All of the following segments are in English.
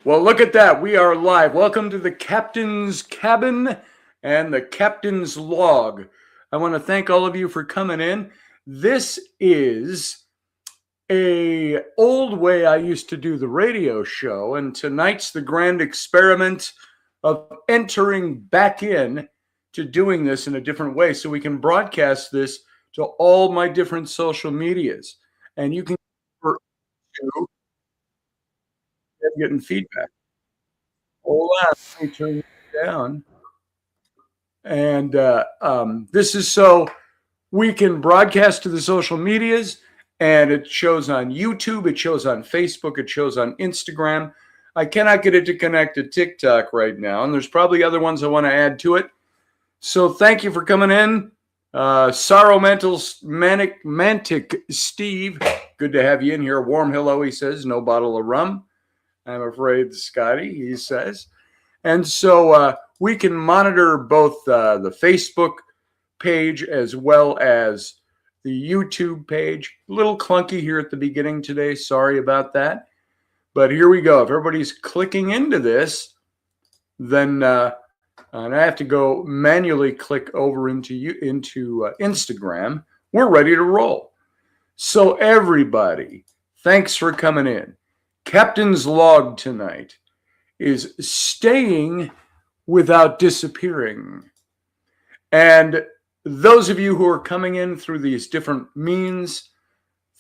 Well, look at that. We are live. Welcome to the Captain's Cabin and the Captain's Log. I want to thank all of you for coming in. This is a old way I used to do the radio show, and tonight's the grand experiment of entering back in to doing this in a different way so we can broadcast this to all my different social medias. And you can getting feedback. Hold on, let me turn it down. And this is so we can broadcast to the social medias, and it shows on YouTube, it shows on Facebook, it shows on Instagram. I cannot get it to connect to TikTok right now, and there's probably other ones I want to add to it. So thank you for coming in. Sorrow Mental Manic Mantic Steve, good to have you in here. Warm hello, he says. No bottle of rum, I'm afraid, Scotty, he says. And so we can monitor both the Facebook page as well as the YouTube page. A little clunky here at the beginning today. Sorry about that. But here we go. If everybody's clicking into this, then and I have to go manually click over into Instagram. We're ready to roll. So everybody, thanks for coming in. Captain's Log tonight is staying without disappearing. And those of you who are coming in through these different means,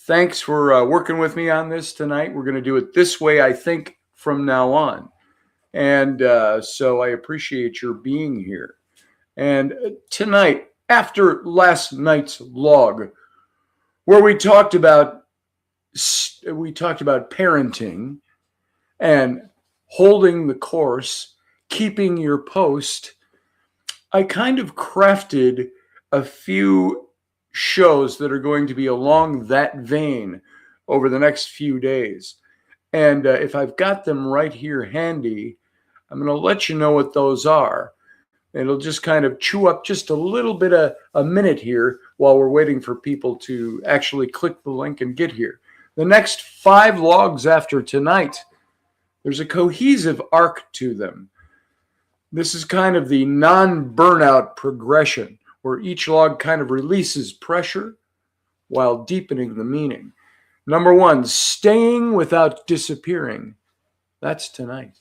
thanks for working with me on this tonight. We're going to do it this way, I think, from now on. And so I appreciate your being here. And tonight, after last night's log, where we talked about parenting and holding the course, keeping your post, I kind of crafted a few shows that are going to be along that vein over the next few days. And if I've got them right here handy, I'm going to let you know what those are. It'll just kind of chew up just a little bit of a minute here while we're waiting for people to actually click the link and get here. The next 5 logs after tonight, there's a cohesive arc to them. This is kind of the non-burnout progression, where each log kind of releases pressure while deepening the meaning. Number 1, staying without disappearing. That's tonight.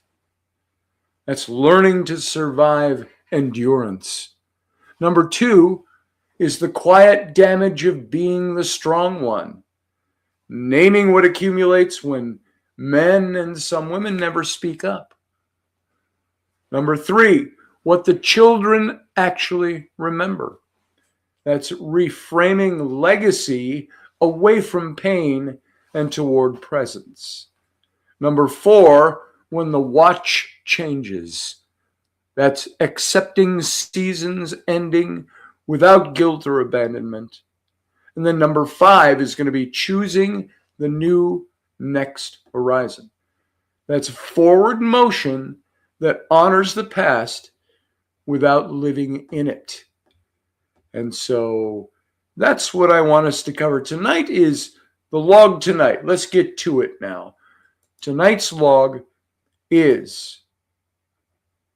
That's learning to survive endurance. Number 2 is the quiet damage of being the strong one. Naming what accumulates when men and some women never speak up. Number 3, what the children actually remember. That's reframing legacy away from pain and toward presence. Number 4, when the watch changes. That's accepting seasons ending without guilt or abandonment. And then number 5 is going to be choosing the new next horizon. That's forward motion that honors the past without living in it. And so that's what I want us to cover. Tonight is the log tonight. Let's get to it now. Tonight's log is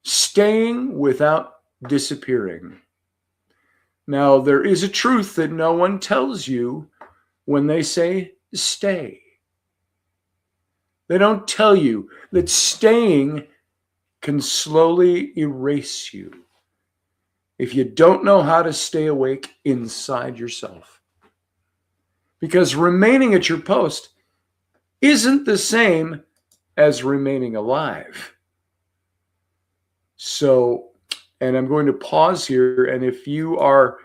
staying without disappearing. Now, there is a truth that no one tells you when they say stay. They don't tell you that staying can slowly erase you if you don't know how to stay awake inside yourself. Because remaining at your post isn't the same as remaining alive. So, and I'm going to pause here, and if you are,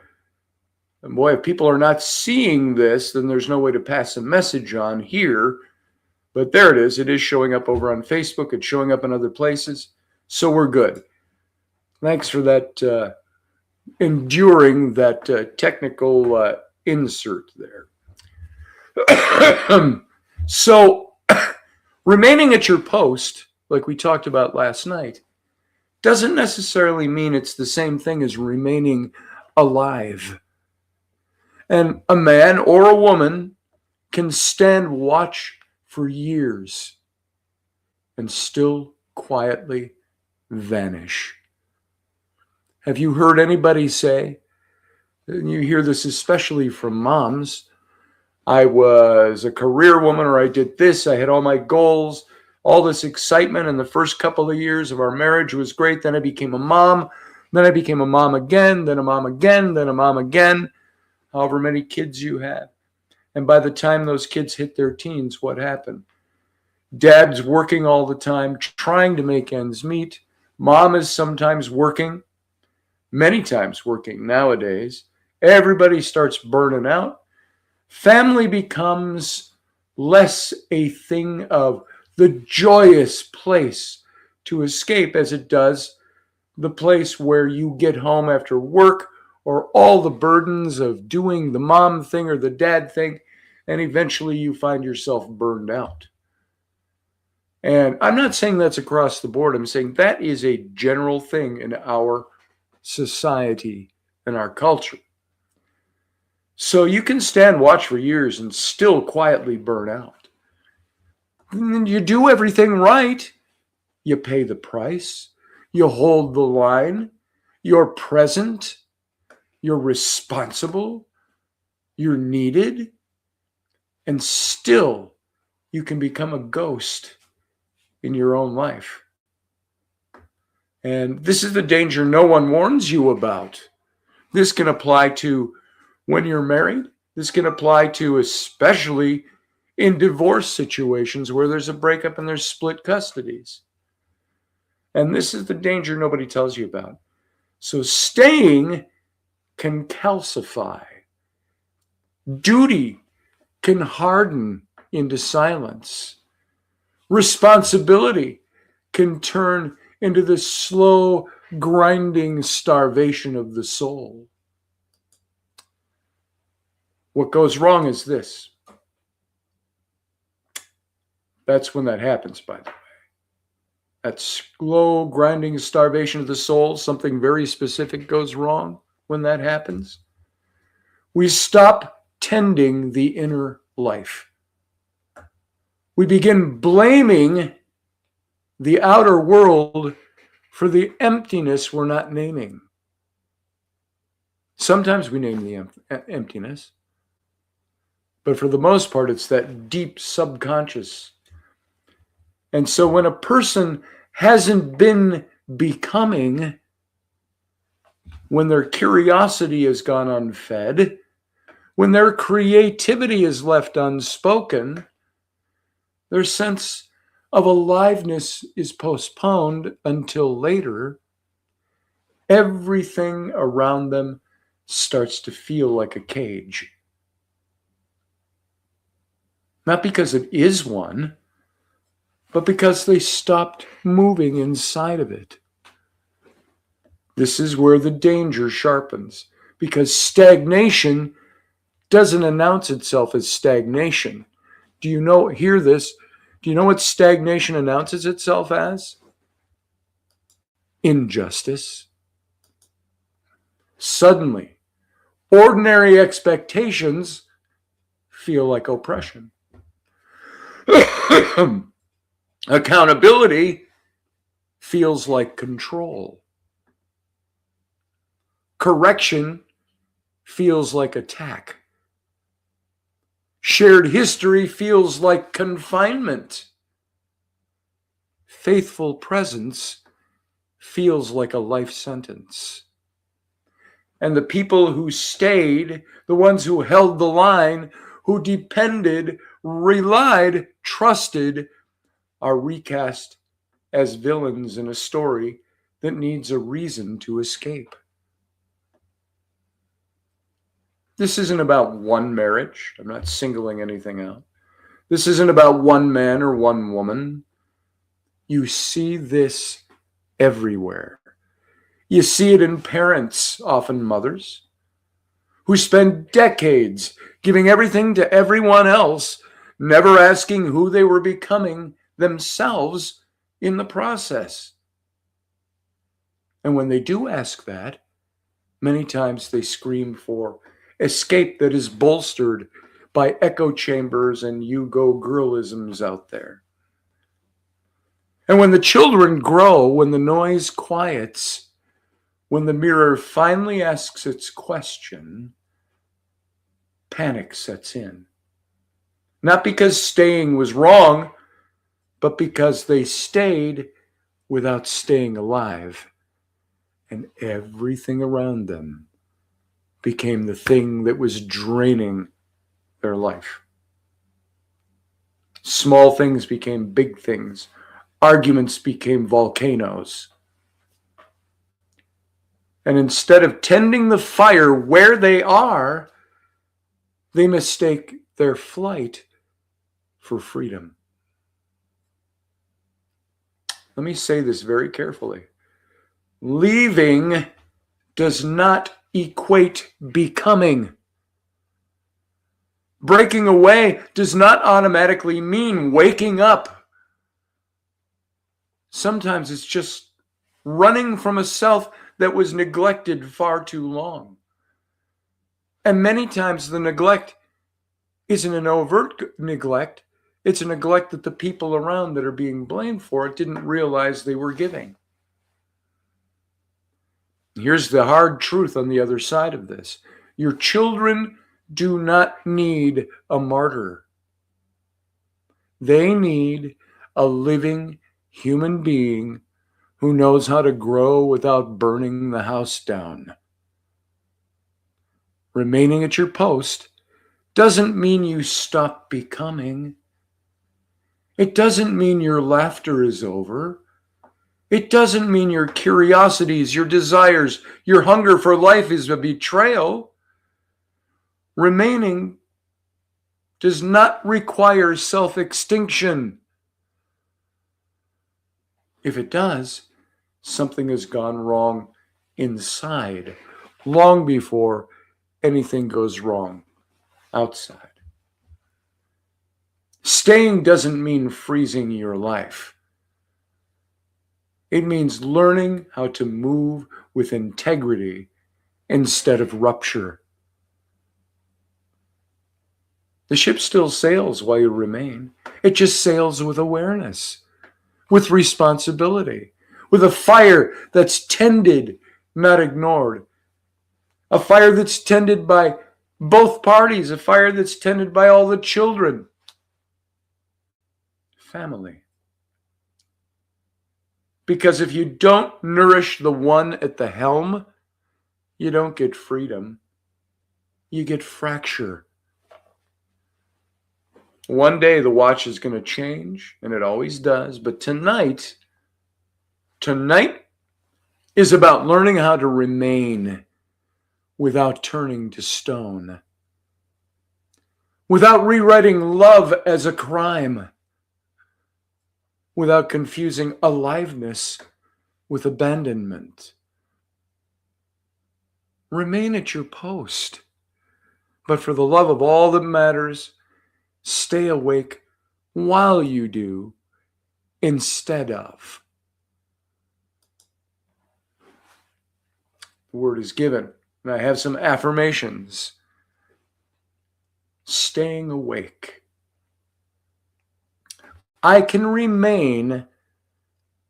boy, if people are not seeing this, then there's no way to pass a message on here. But there it is. It is showing up over on Facebook. It's showing up in other places. So we're good. Thanks for that, enduring that technical insert there. So remaining at your post, like we talked about last night, doesn't necessarily mean it's the same thing as remaining alive. And a man or a woman can stand watch for years and still quietly vanish. Have you heard anybody say, and you hear this especially from moms, I was a career woman, or I did this, I had all my goals, all this excitement in the first couple of years of our marriage was great. Then I became a mom. Then I became a mom again, then a mom again, then a mom again, however many kids you have. And by the time those kids hit their teens, what happened? Dad's working all the time, trying to make ends meet. Mom is sometimes working, many times working nowadays. Everybody starts burning out. Family becomes less a thing of the joyous place to escape as it does the place where you get home after work or all the burdens of doing the mom thing or the dad thing, and eventually you find yourself burned out. And I'm not saying that's across the board. I'm saying that is a general thing in our society and our culture. So you can stand watch for years and still quietly burn out. And you do everything right. You pay the price. You hold the line. You're present. You're responsible. You're needed. And still, you can become a ghost in your own life. And this is the danger no one warns you about. This can apply to when you're married. This can apply to especially in divorce situations where there's a breakup and there's split custodies. And this is the danger nobody tells you about. So staying can calcify. Duty can harden into silence. Responsibility can turn into this slow, grinding starvation of the soul. What goes wrong is this. That's when that happens, by the way. That slow, grinding starvation of the soul, something very specific goes wrong when that happens. We stop tending the inner life. We begin blaming the outer world for the emptiness we're not naming. Sometimes we name the emptiness, but for the most part, it's that deep subconscious. And so when a person hasn't been becoming, when their curiosity has gone unfed, when their creativity is left unspoken, their sense of aliveness is postponed until later, everything around them starts to feel like a cage. Not because it is one, but because they stopped moving inside of it. This is where the danger sharpens, because stagnation doesn't announce itself as stagnation. Do you know, hear this? Do you know what stagnation announces itself as? Injustice. Suddenly, ordinary expectations feel like oppression. Accountability feels like control. Correction feels like attack. Shared history feels like confinement. Faithful presence feels like a life sentence. And the people who stayed, the ones who held the line, who depended, relied, trusted, are recast as villains in a story that needs a reason to escape. This isn't about one marriage. I'm not singling anything out. This isn't about one man or one woman. You see this everywhere. You see it in parents, often mothers, who spend decades giving everything to everyone else, never asking who they were becoming themselves in the process. And when they do ask that, many times they scream for escape that is bolstered by echo chambers and you go girlisms out there. And when the children grow, when the noise quiets, when the mirror finally asks its question, panic sets in. Not because staying was wrong, but because they stayed without staying alive. And everything around them became the thing that was draining their life. Small things became big things. Arguments became volcanoes. And instead of tending the fire where they are, they mistake their flight for freedom. Let me say this very carefully. Leaving does not equate becoming. Breaking away does not automatically mean waking up. Sometimes it's just running from a self that was neglected far too long. And many times the neglect isn't an overt neglect. It's a neglect that the people around that are being blamed for it didn't realize they were giving. Here's the hard truth on the other side of this. Your children do not need a martyr. They need a living human being who knows how to grow without burning the house down. Remaining at your post doesn't mean you stop becoming. It doesn't mean your laughter is over. It doesn't mean your curiosities, your desires, your hunger for life is a betrayal. Remaining does not require self-extinction. If it does, something has gone wrong inside long before anything goes wrong outside. Staying doesn't mean freezing your life. It means learning how to move with integrity instead of rupture. The ship still sails while you remain. It just sails with awareness, with responsibility, with a fire that's tended, not ignored. A fire that's tended by both parties, a fire that's tended by all the children. Family. Because if you don't nourish the one at the helm, you don't get freedom. You get fracture. One day the watch is going to change, and it always does. But tonight is about learning how to remain without turning to stone, without rewriting love as a crime, without confusing aliveness with abandonment. Remain at your post, but for the love of all that matters, stay awake while you do instead of. The word is given, and I have some affirmations. Staying awake. I can remain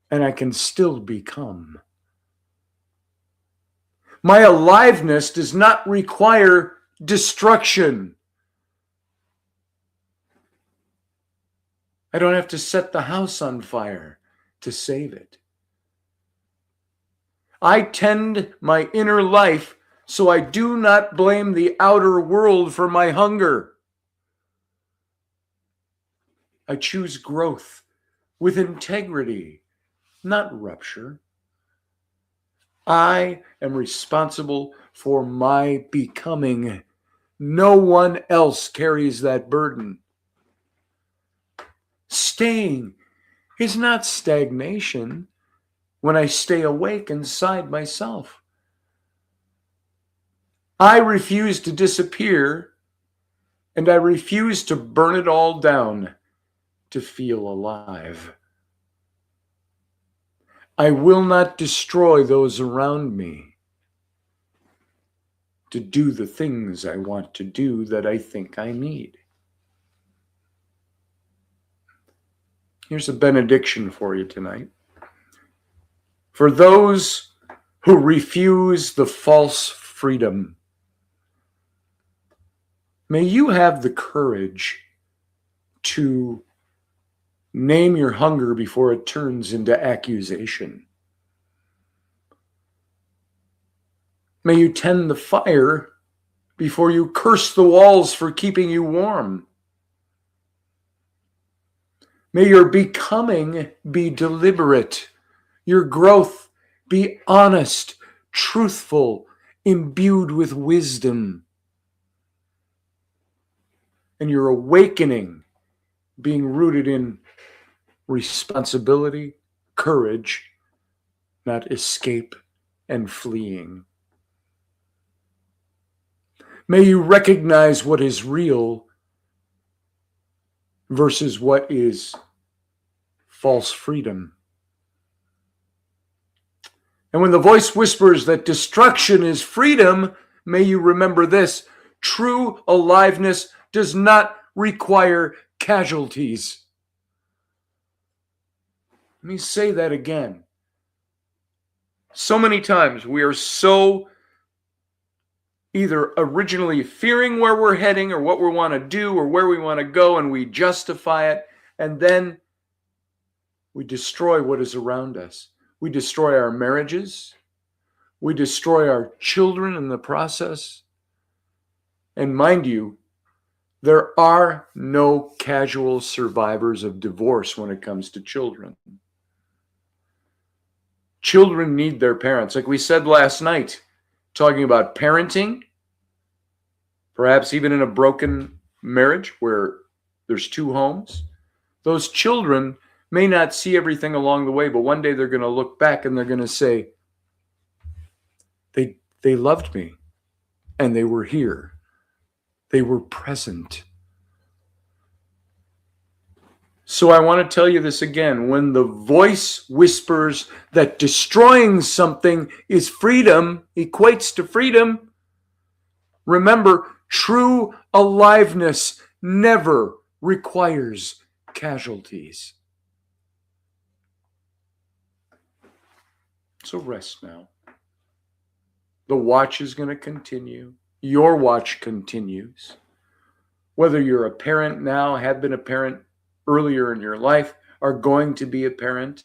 and I can still become. My aliveness does not require destruction. I don't have to set the house on fire to save it. I tend my inner life so I do not blame the outer world for my hunger. I choose growth with integrity, not rupture. I am responsible for my becoming. No one else carries that burden. Staying is not stagnation when I stay awake inside myself. I refuse to disappear, and I refuse to burn it all down to feel alive. I will not destroy those around me to do the things I want to do that I think I need. Here's a benediction for you tonight. For those who refuse the false freedom, may you have the courage to name your hunger before it turns into accusation. May you tend the fire before you curse the walls for keeping you warm. May your becoming be deliberate, your growth be honest, truthful, imbued with wisdom, and your awakening being rooted in responsibility, courage, not escape and fleeing. May you recognize what is real versus what is false freedom. And when the voice whispers that destruction is freedom, may you remember this: true aliveness does not require casualties. Let me say that again. So many times we are so either originally fearing where we're heading or what we want to do or where we want to go, and we justify it, and then we destroy what is around us. We destroy our marriages. We destroy our children in the process. And mind you, there are no casual survivors of divorce when it comes to children. Children need their parents. Like we said last night, talking about parenting, perhaps even in a broken marriage where there's two homes, those children may not see everything along the way, but one day they're going to look back and they're going to say, they loved me and they were here. They were present. So I want to tell you this again. When the voice whispers that destroying something is freedom, equates to freedom, remember, true aliveness never requires casualties. So rest now. The watch is going to continue. Your watch continues. Whether you're a parent now, have been a parent earlier in your life, are going to be a parent,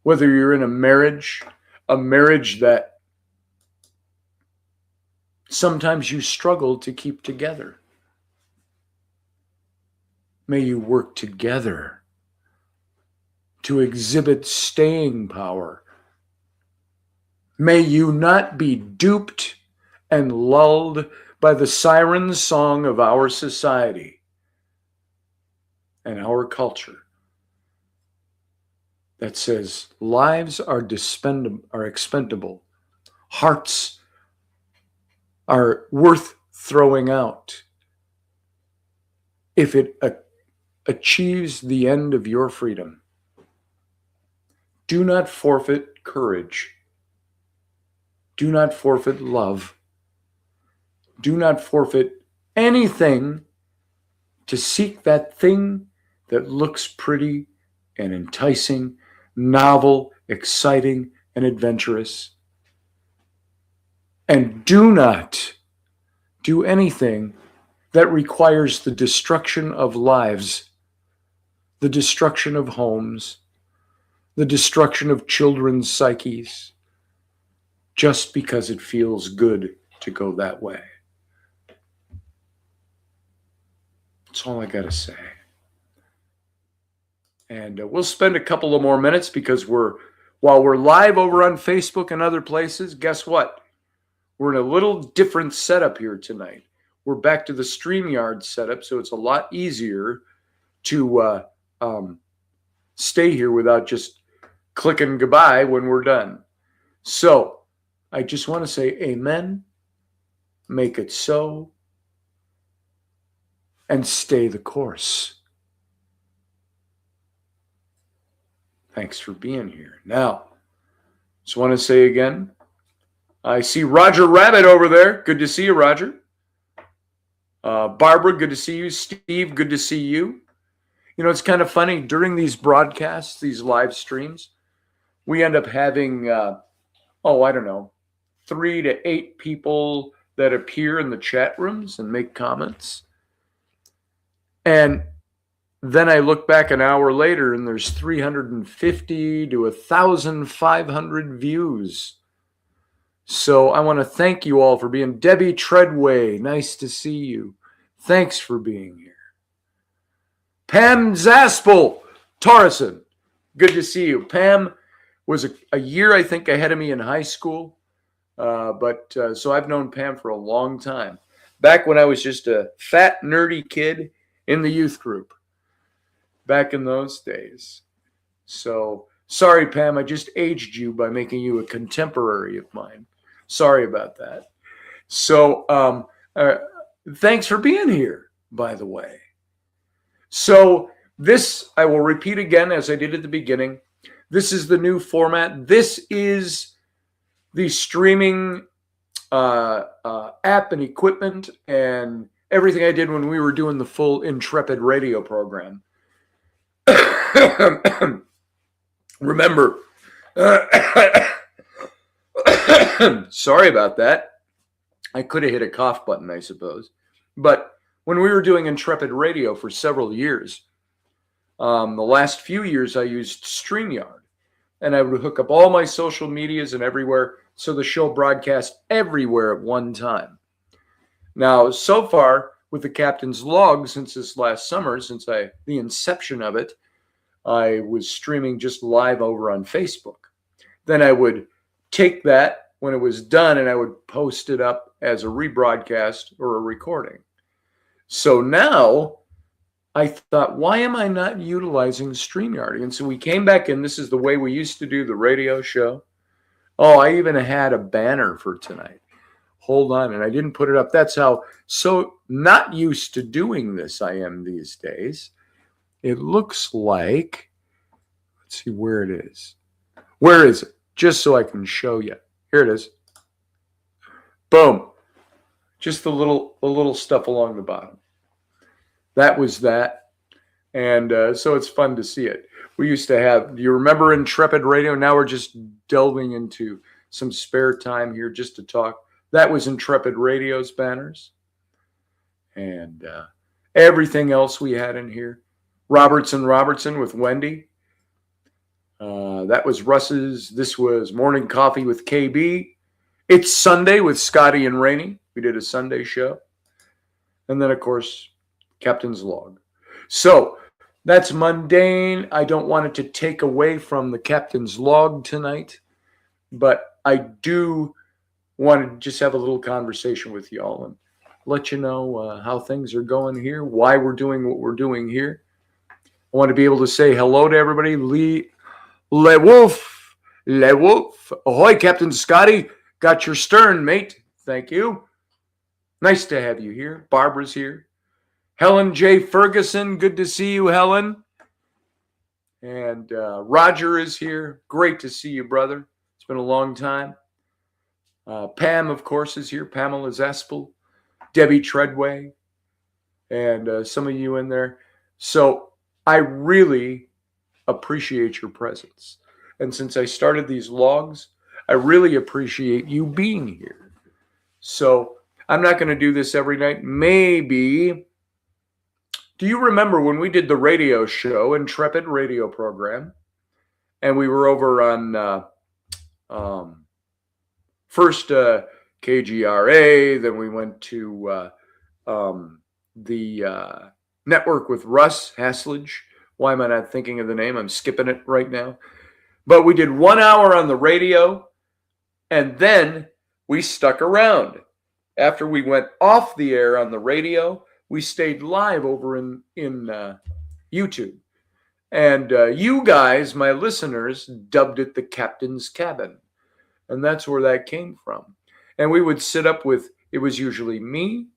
whether you're in a marriage that sometimes you struggle to keep together. May you work together to exhibit staying power. May you not be duped and lulled by the siren song of our society and our culture that says lives are expendable, hearts are worth throwing out if it achieves the end of your freedom. Do not forfeit courage. Do not forfeit love. Do not forfeit anything to seek that thing that looks pretty and enticing, novel, exciting, and adventurous. And do not do anything that requires the destruction of lives, the destruction of homes, the destruction of children's psyches, just because it feels good to go that way. That's all I got to say. And we'll spend a couple of more minutes because while we're live over on Facebook and other places, guess what? We're in a little different setup here tonight. We're back to the StreamYard setup, so it's a lot easier to stay here without just clicking goodbye when we're done. So I just want to say amen, make it so, and stay the course. Thanks for being here. Now, just want to say again, I see Roger Rabbit over there. Good to see you, Roger. Barbara, good to see you. Steve, good to see you. You know, it's kind of funny. During these broadcasts, these live streams, we end up having, I don't know, 3 to 8 people that appear in the chat rooms and make comments. And then I look back an hour later and there's 350 to 1,500 views. So I want to thank you all for being. Debbie Treadway, nice to see you. Thanks for being here. Pam Zaspel, Torreson, good to see you. Pam was a year, I think, ahead of me in high school. So I've known Pam for a long time. Back when I was just a fat, nerdy kid in the youth group. Back in those days. So, sorry, Pam, I just aged you by making you a contemporary of mine. Sorry about that. So, thanks for being here, by the way. So, this, I will repeat again, as I did at the beginning. This is the new format. This is the streaming app and equipment and everything I did when we were doing the full Intrepid radio program. Remember, sorry about that. I could have hit a cough button, I suppose. But when we were doing Intrepid Radio for several years, the last few years I used StreamYard. And I would hook up all my social medias and everywhere, so the show broadcast everywhere at one time. Now, so far, with the Captain's Log, since this last summer, the inception of it, I was streaming just live over on Facebook. Then I would take that when it was done and I would post it up as a rebroadcast or a recording. So now I thought, why am I not utilizing StreamYard? And so we came back in. This is the way we used to do the radio show. Oh, I even had a banner for tonight. Hold on. And I didn't put it up. That's how so not used to doing this I am these days. It looks like, let's see where it is. Where is it? Just so I can show you. Here it is. Boom. Just the little stuff along the bottom. That was that. And so it's fun to see it. We used to have, do you remember Intrepid Radio? Now we're just delving into some spare time here just to talk. That was Intrepid Radio's banners. And everything else we had in here. Robertson with Wendy. That was Russ's. This was Morning Coffee with KB. It's Sunday with Scotty and Rainey. We did a Sunday show. And then, of course, Captain's Log. So that's mundane. I don't want it to take away from the Captain's Log tonight. But I do want to just have a little conversation with y'all and let you know how things are going here, why we're doing what we're doing here. I want to be able to say hello to everybody. Le Wolf. Ahoy, Captain Scotty. Got your stern, mate. Thank you. Nice to have you here. Barbara's here. Helen J. Ferguson. Good to see you, Helen. And Roger is here. Great to see you, brother. It's been a long time. Pam, of course, is here. Pamela Zaspel. Debbie Treadway. And some of you in there. So I really appreciate your presence. And since I started these logs, I really appreciate you being here. So I'm not going to do this every night. Maybe. Do you remember when we did the radio show, Intrepid radio program, and we were over on first KGRA, then we went to the network with Russ Haslage. Why am I not thinking of the name? I'm skipping it right now. But we did 1 hour on the radio, and then we stuck around. After we went off the air on the radio, we stayed live over in YouTube. And you guys, my listeners, dubbed it the Captain's Cabin. And that's where that came from. And we would sit up with, it was usually me.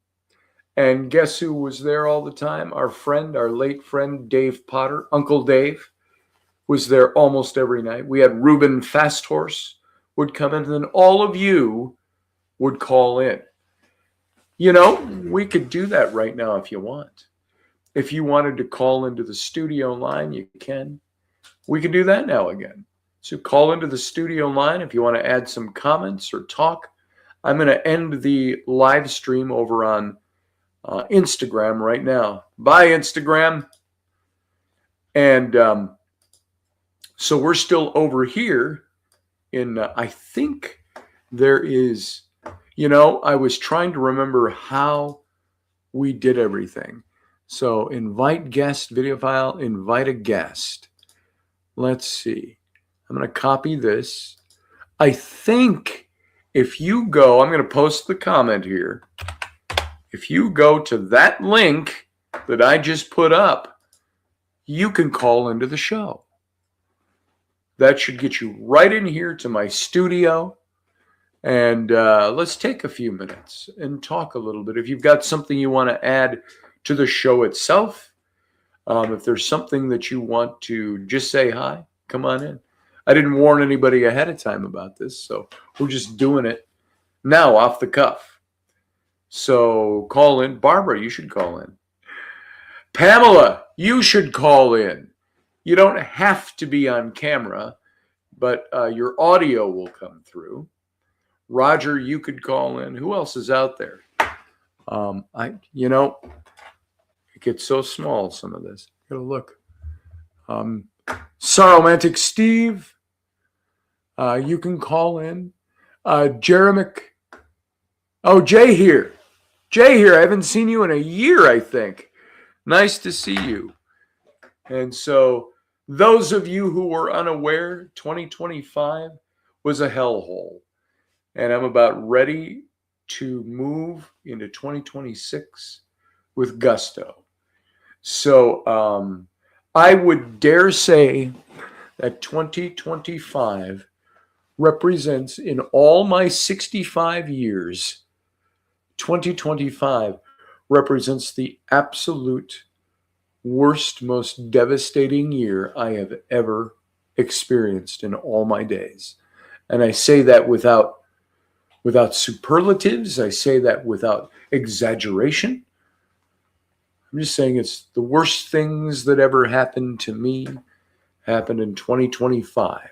And guess who was there all the time? Our friend, our late friend, Dave Potter. Uncle Dave was there almost every night. We had Ruben Fasthorse would come in, and then all of you would call in. You know, we could do that right now if you want. If you wanted to call into the studio line, you can. We can do that now again. So call into the studio line if you want to add some comments or talk. I'm going to end the live stream over on Instagram right now. Bye, Instagram. And so we're still over here in, I think there is, I was trying to remember how we did everything. So invite guest, video file, invite a guest. Let's see. I'm going to copy this. I think if you go, I'm going to post the comment here. If you go to that link that I just put up, you can call into the show. That should get you right in here to my studio. And let's take a few minutes and talk a little bit. If you've got something you want to add to the show itself, if there's something that you want to just say hi, come on in. I didn't warn anybody ahead of time about this, so we're just doing it now off the cuff. So call in. Barbara, you should call in. Pamela, you should call in. You don't have to be on camera, but your audio will come through. Roger, you could call in. Who else is out there? It gets so small, some of this. Gotta look. Saromantic Steve, you can call in. Jeremic. Oh, Jay here. Jay here. I haven't seen you in a year, I think. Nice to see you. And so those of you who were unaware, 2025 was a hellhole. And I'm about ready to move into 2026 with gusto. So I would dare say that 2025 represents, in all my 65 years, 2025 represents the absolute worst, most devastating year I have ever experienced in all my days. And I say that without superlatives. I say that without exaggeration. I'm just saying it's the worst things that ever happened to me happened in 2025.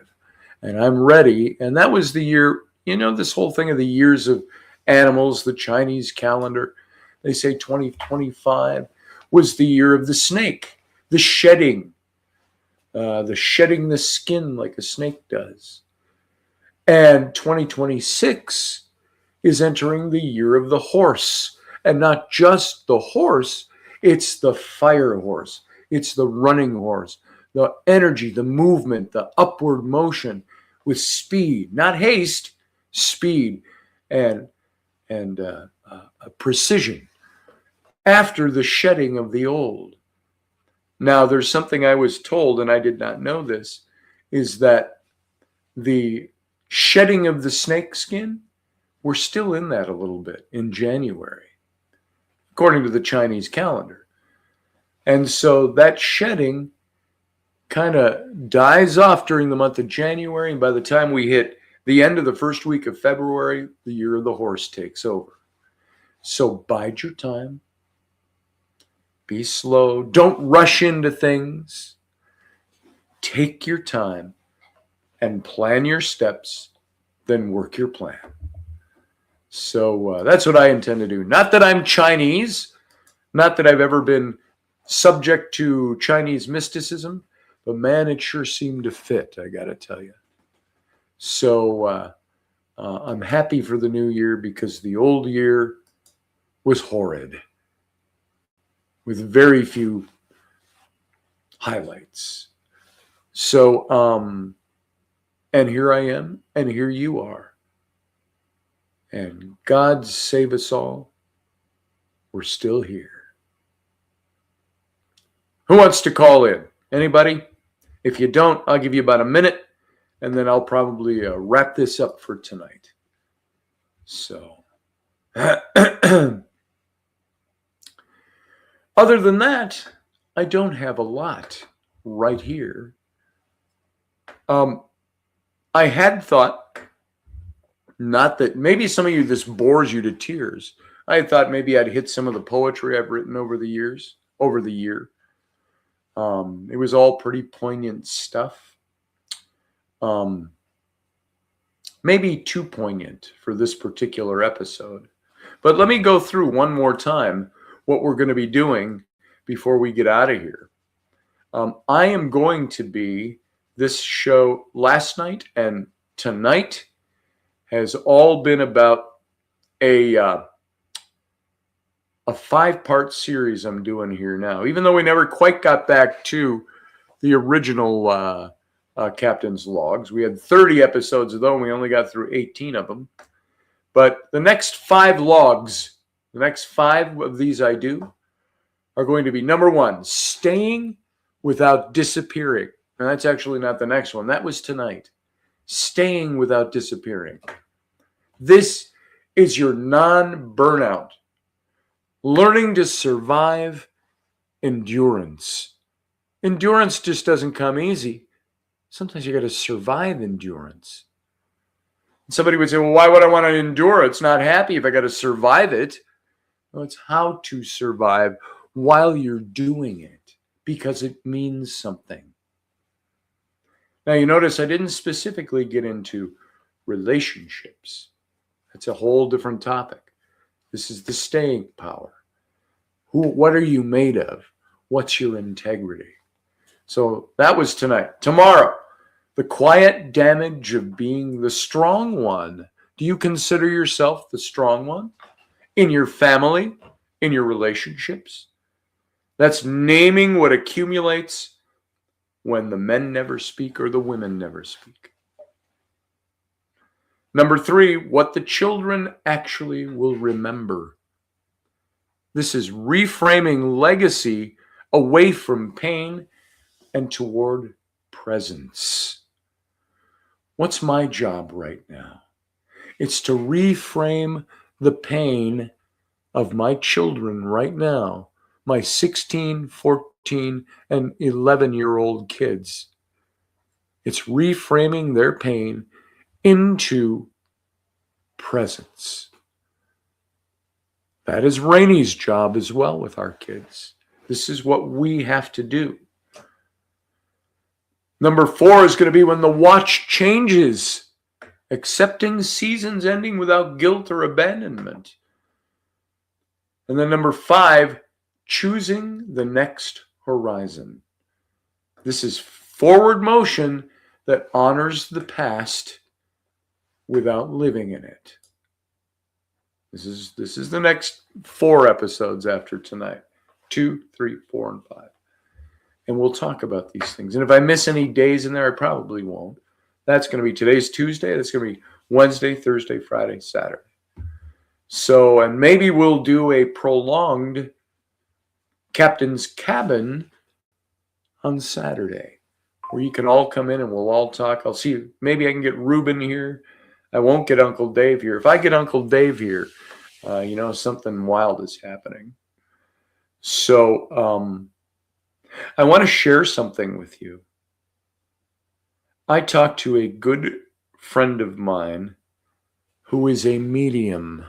And I'm ready. And that was the year, this whole thing of the years of animals, the Chinese calendar. They say 2025 was the year of the snake, the shedding the skin like a snake does. And 2026 is entering the year of the horse. And not just the horse, it's the fire horse. It's the running horse, the energy, the movement, the upward motion with speed, not haste, speed and precision after the shedding of the old. Now, there's something I was told, and I did not know this, is that the shedding of the snake skin, we're still in that a little bit in January, according to the Chinese calendar. And so that shedding kind of dies off during the month of January. And by the time we hit the end of the first week of February, the year of the horse takes over. So bide your time. Be slow. Don't rush into things. Take your time and plan your steps, then work your plan. So that's what I intend to do. Not that I'm Chinese, not that I've ever been subject to Chinese mysticism, but man, it sure seemed to fit, I got to tell you. So I'm happy for the new year because the old year was horrid with very few highlights. So, and here I am, and here you are. And God save us all. We're still here. Who wants to call in? Anybody? If you don't, I'll give you about a minute, and then I'll probably wrap this up for tonight. So, other than that, I don't have a lot right here. I had thought, not that maybe some of you, this bores you to tears. I had thought maybe I'd hit some of the poetry I've written over the years. over the year. It was all pretty poignant stuff. Maybe too poignant for this particular episode. But let me go through one more time what we're going to be doing before we get out of here. I am going to be, this show last night and tonight has all been about a 5-part series I'm doing here now. Even though we never quite got back to the original Captain's Logs. We had 30 episodes of those, and we only got through 18 of them. But the next 5 logs, the next 5 of these I do, are going to be, number 1, staying without disappearing. And that's actually not the next one. That was tonight. Staying without disappearing. This is your non-burnout. Learning to survive endurance. Endurance just doesn't come easy. Sometimes you got to survive endurance. Somebody would say, well, why would I want to endure? It's not happy if I got to survive it. Well, it's how to survive while you're doing it, because it means something. Now, you notice I didn't specifically get into relationships. That's a whole different topic. This is the staying power. What are you made of? What's your integrity? So that was tonight. Tomorrow, the quiet damage of being the strong one. Do you consider yourself the strong one? In your family, in your relationships? That's naming what accumulates when the men never speak or the women never speak. Number 3, what the children actually will remember. This is reframing legacy away from pain and toward presence. What's my job right now? It's to reframe the pain of my children right now, my 16, 14, and 11-year-old kids. It's reframing their pain into presence. That is Rainey's job as well with our kids. This is what we have to do. Number 4 is going to be when the watch changes, accepting seasons ending without guilt or abandonment. And then number 5, choosing the next horizon. This is forward motion that honors the past without living in it. This is the next 4 episodes after tonight. 2, 3, 4, and 5. And we'll talk about these things. And if I miss any days in there, I probably won't. That's going to be, today's Tuesday. That's going to be Wednesday, Thursday, Friday, Saturday. So, and maybe we'll do a prolonged Captain's Cabin on Saturday, where you can all come in and we'll all talk. I'll see, maybe I can get Ruben here. I won't get Uncle Dave here. If I get Uncle Dave here, something wild is happening. So I want to share something with you. I talked to a good friend of mine who is a medium.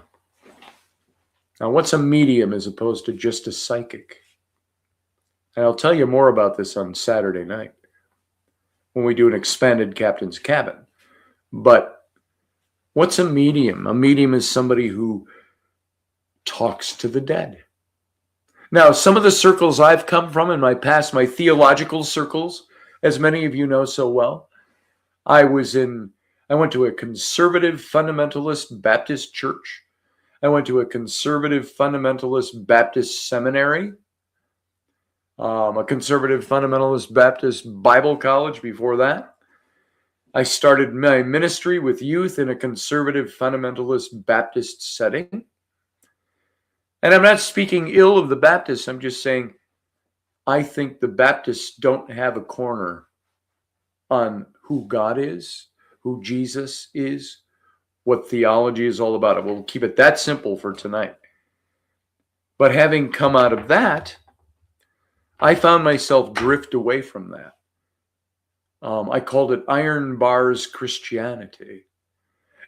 Now, what's a medium as opposed to just a psychic? And I'll tell you more about this on Saturday night when we do an expanded Captain's Cabin. But what's a medium? A medium is somebody who talks to the dead. Now, some of the circles I've come from in my past, my theological circles, as many of you know so well, I went to a conservative fundamentalist Baptist church. I went to a conservative fundamentalist Baptist seminary, a conservative fundamentalist Baptist Bible college before that. I started my ministry with youth in a conservative fundamentalist Baptist setting. And I'm not speaking ill of the Baptists. I'm just saying I think the Baptists don't have a corner on who God is, who Jesus is, what theology is all about. We'll keep it that simple for tonight. But having come out of that, I found myself drift away from that. I called it Iron Bars Christianity.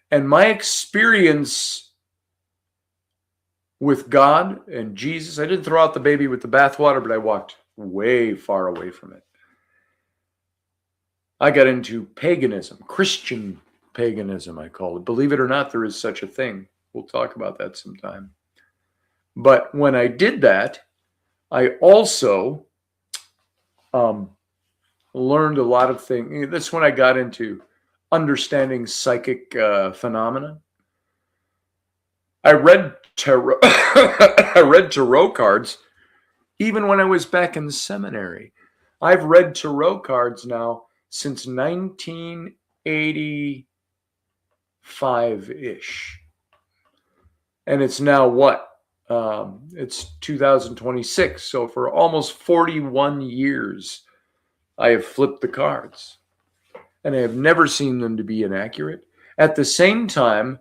And my experience with God and Jesus. I didn't throw out the baby with the bathwater, but I walked way far away from it. I got into paganism, Christian paganism, I call it. Believe it or not, there is such a thing. We'll talk about that sometime. But when I did that, I also learned a lot of things. That's when I got into understanding psychic phenomena. I read tarot. I read tarot cards even when I was back in seminary. I've read tarot cards now since 1985-ish. And it's now what? It's 2026. So for almost 41 years, I have flipped the cards. And I have never seen them to be inaccurate. At the same time,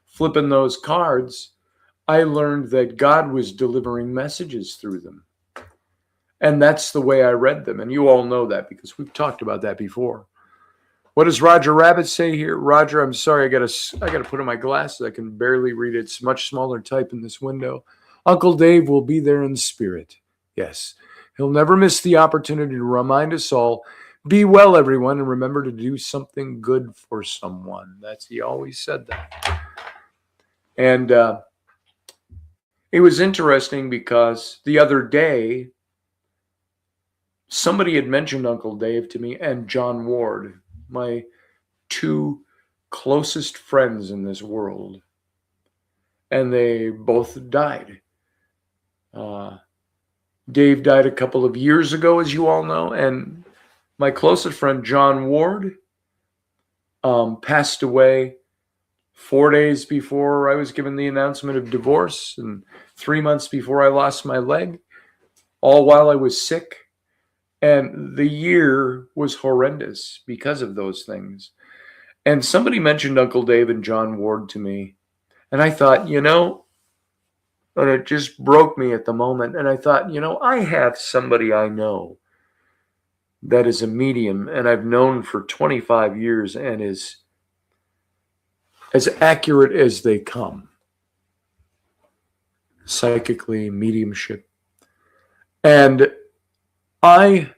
flipping those cards, I learned that God was delivering messages through them. And that's the way I read them. And you all know that because we've talked about that before. What does Roger Rabbit say here? Roger, I'm sorry, I gotta put on my glasses. I can barely read it. It's much smaller type in this window. Uncle Dave will be there in spirit. Yes, he'll never miss the opportunity to remind us all, be well, everyone, and remember to do something good for someone. He always said that. And it was interesting because the other day, somebody had mentioned Uncle Dave to me and John Ward, my two closest friends in this world. And they both died. Dave died a couple of years ago, as you all know, and my closest friend, John Ward, passed away 4 days before I was given the announcement of divorce and 3 months before I lost my leg, all while I was sick. And the year was horrendous because of those things. And somebody mentioned Uncle Dave and John Ward to me. And I thought, and it just broke me at the moment. And I thought, I have somebody I know that is a medium and I've known for 25 years and is as accurate as they come. Psychically, mediumship. And I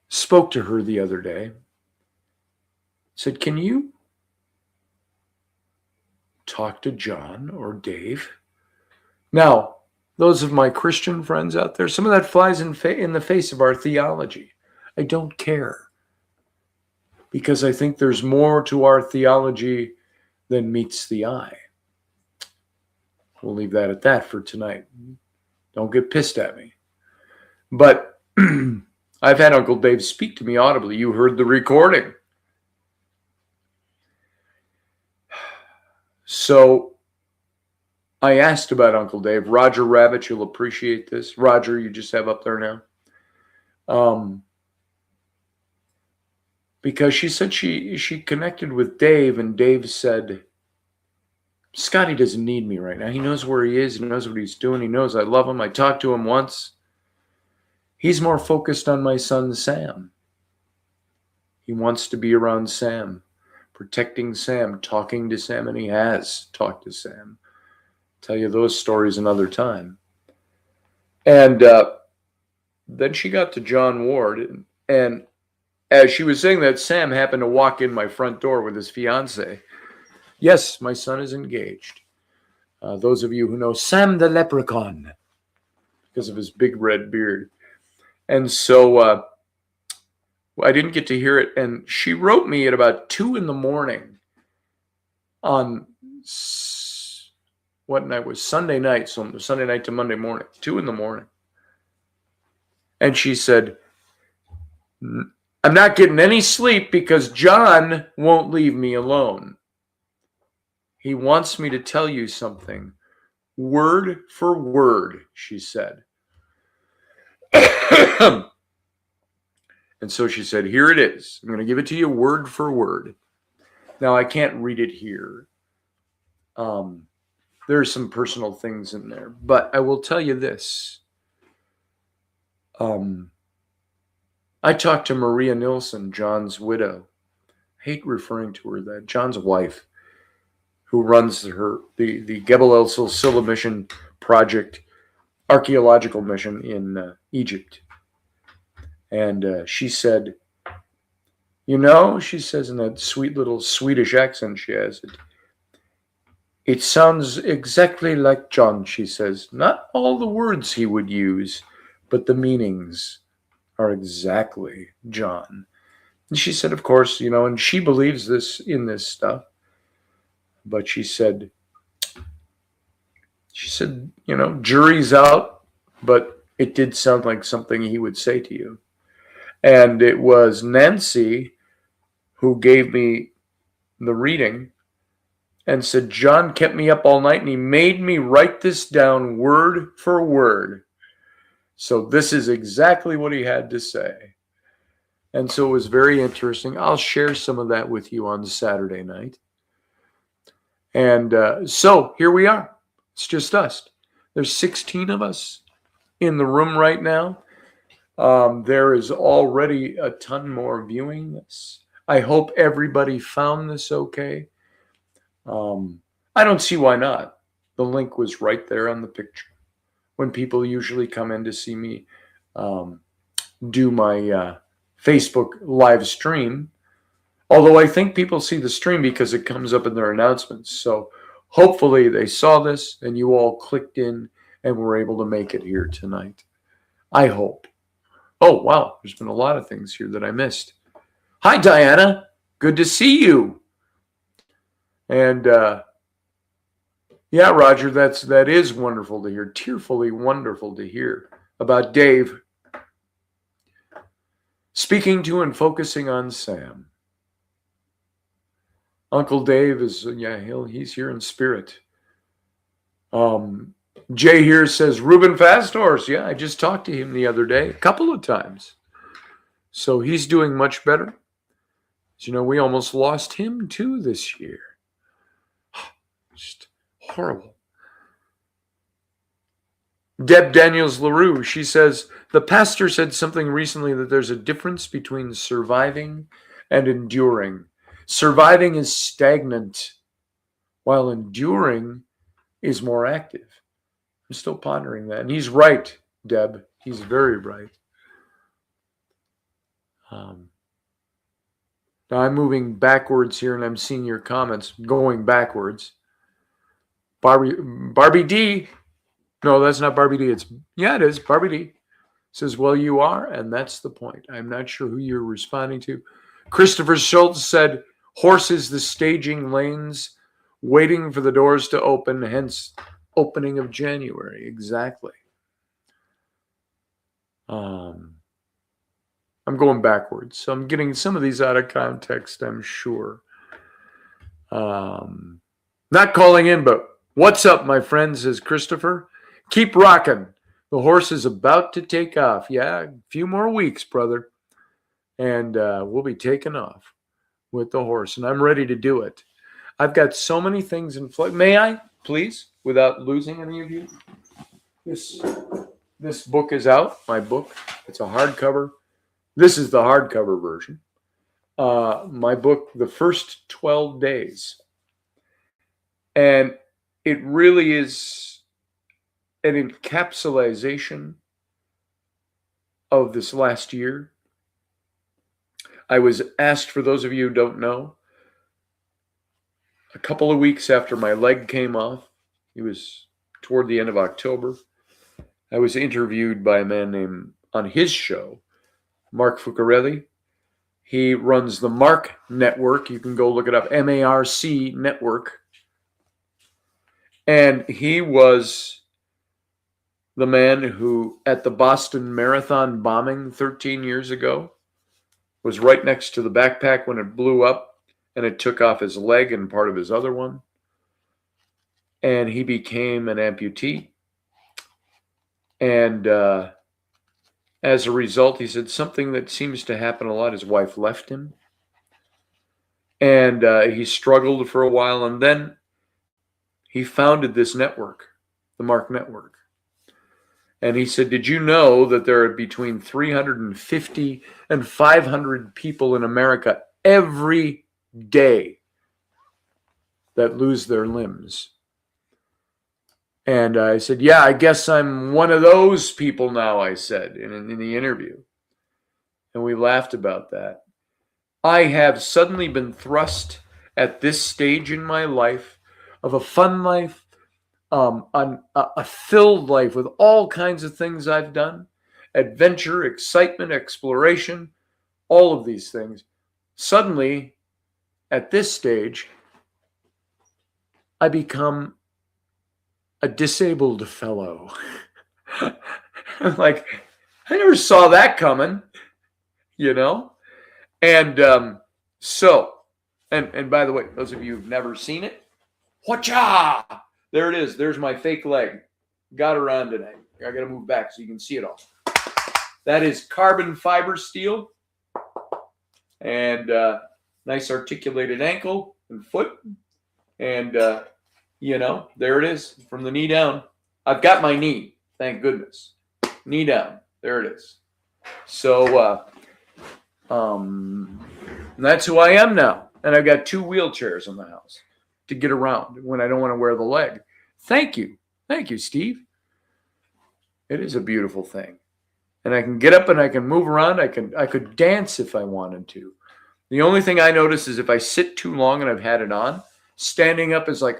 spoke to her the other day, said, can you talk to John or Dave? Now, those of my Christian friends out there, some of that flies in the face of our theology. I don't care because I think there's more to our theology than meets the eye. We'll leave that at that for tonight. Don't get pissed at me. But I've had Uncle Dave speak to me audibly. You heard the recording. So I asked about Uncle Dave. Roger Rabbit, you'll appreciate this. Roger, you just have up there now. Because she said she connected with Dave, and Dave said, Scotty doesn't need me right now. He knows where he is. He knows what he's doing. He knows I love him. I talked to him once. He's more focused on my son, Sam. He wants to be around Sam, protecting Sam, talking to Sam, and he has talked to Sam. I'll tell you those stories another time. And then she got to John Ward, and as she was saying that, Sam happened to walk in my front door with his fiance. Yes, my son is engaged. Those of you who know Sam the Leprechaun, because of his big red beard. And so I didn't get to hear it. And she wrote me at about 2 a.m. on what night was Sunday night. So Sunday night to Monday morning, 2 a.m. And she said, I'm not getting any sleep because John won't leave me alone. He wants me to tell you something. Word for word, she said. And so she said, here it is. I'm going to give it to you word for word. Now, I can't read it here. There are some personal things in there. But I will tell you this. I talked to Maria Nilsson, John's widow. I hate referring to her that. John's wife. who runs the Gebel El Silsila mission project, archaeological mission in Egypt. And she said, she says in that sweet little Swedish accent she has, it sounds exactly like John, she says. Not all the words he would use, but the meanings are exactly John. And she said, of course, and she believes in this stuff. But she said, jury's out, but it did sound like something he would say to you. And it was Nancy who gave me the reading and said, John kept me up all night and he made me write this down word for word. So this is exactly what he had to say. And so it was very interesting. I'll share some of that with you on Saturday night. And so here we are. It's just us. There's 16 of us in the room right now. There is already a ton more viewing this. I hope everybody found this okay. I don't see why not. The link was right there on the picture. When people usually come in to see me do my Facebook live stream, although I think people see the stream because it comes up in their announcements. So hopefully they saw this and you all clicked in and were able to make it here tonight. I hope. Oh, wow. There's been a lot of things here that I missed. Hi, Diana. Good to see you. And yeah, Roger, that is wonderful to hear. Tearfully wonderful to hear about Dave speaking to and focusing on Sam. Uncle Dave is, he's here in spirit. Jay here says, Ruben Fasthorse. Yeah, I just talked to him the other day, a couple of times. So he's doing much better. As you know, we almost lost him too this year. Just horrible. Deb Daniels LaRue, she says, the pastor said something recently that there's a difference between surviving and enduring. Surviving is stagnant, while enduring is more active. I'm still pondering that. And he's right, Deb. He's very right. Now I'm moving backwards here and I'm seeing your comments going backwards. Barbie D. No, that's not Barbie D. It is. Barbie D says, well, you are, and that's the point. I'm not sure who you're responding to. Christopher Schultz said, horses, the staging lanes, waiting for the doors to open, hence opening of January. Exactly. I'm going backwards, so I'm getting some of these out of context, I'm sure. Not calling in, but what's up, my friend, says Christopher. Keep rocking. The horse is about to take off. Yeah, a few more weeks, brother. And we'll be taking off with the horse, and I'm ready to do it. I've got so many things in flight. May I, please, without losing any of you? This book is out, my book. It's a hardcover. This is the hardcover version. My book, The First 12 Days. And it really is an encapsulation of this last year. I was asked, for those of you who don't know, a couple of weeks after my leg came off, it was toward the end of October, I was interviewed by a man named, on his show, Mark Fucarelli. He runs the Mark Network. You can go look it up, MARC Network. And he was the man who, at the Boston Marathon bombing 13 years ago, was right next to the backpack when it blew up and it took off his leg and part of his other one. And he became an amputee. And as a result, he said something that seems to happen a lot. His wife left him. And he struggled for a while. And then he founded this network, the Mark Network. And he said, did you know that there are between 350 and 500 people in America every day that lose their limbs. And I said, yeah, I guess I'm one of those people now, I said in the interview. And we laughed about that. I have suddenly been thrust at this stage in my life of a fun life, a filled life with all kinds of things I've done, adventure, excitement, exploration, all of these things. Suddenly, at this stage, I become a disabled fellow. I'm like, I never saw that coming, you know? And and by the way, those of you who've never seen it, whatcha! There it is. There's my fake leg. Got her on today. I got to move back so you can see it all. That is carbon fiber steel. And nice articulated ankle and foot. And, there it is from the knee down. I've got my knee, thank goodness. Knee down. There it is. So, that's who I am now. And I've got 2 wheelchairs in the house to get around when I don't want to wear the leg. Thank you. Thank you, Steve. It is a beautiful thing. And I can get up and I can move around. I could dance if I wanted to. The only thing I notice is if I sit too long and I've had it on, standing up is like,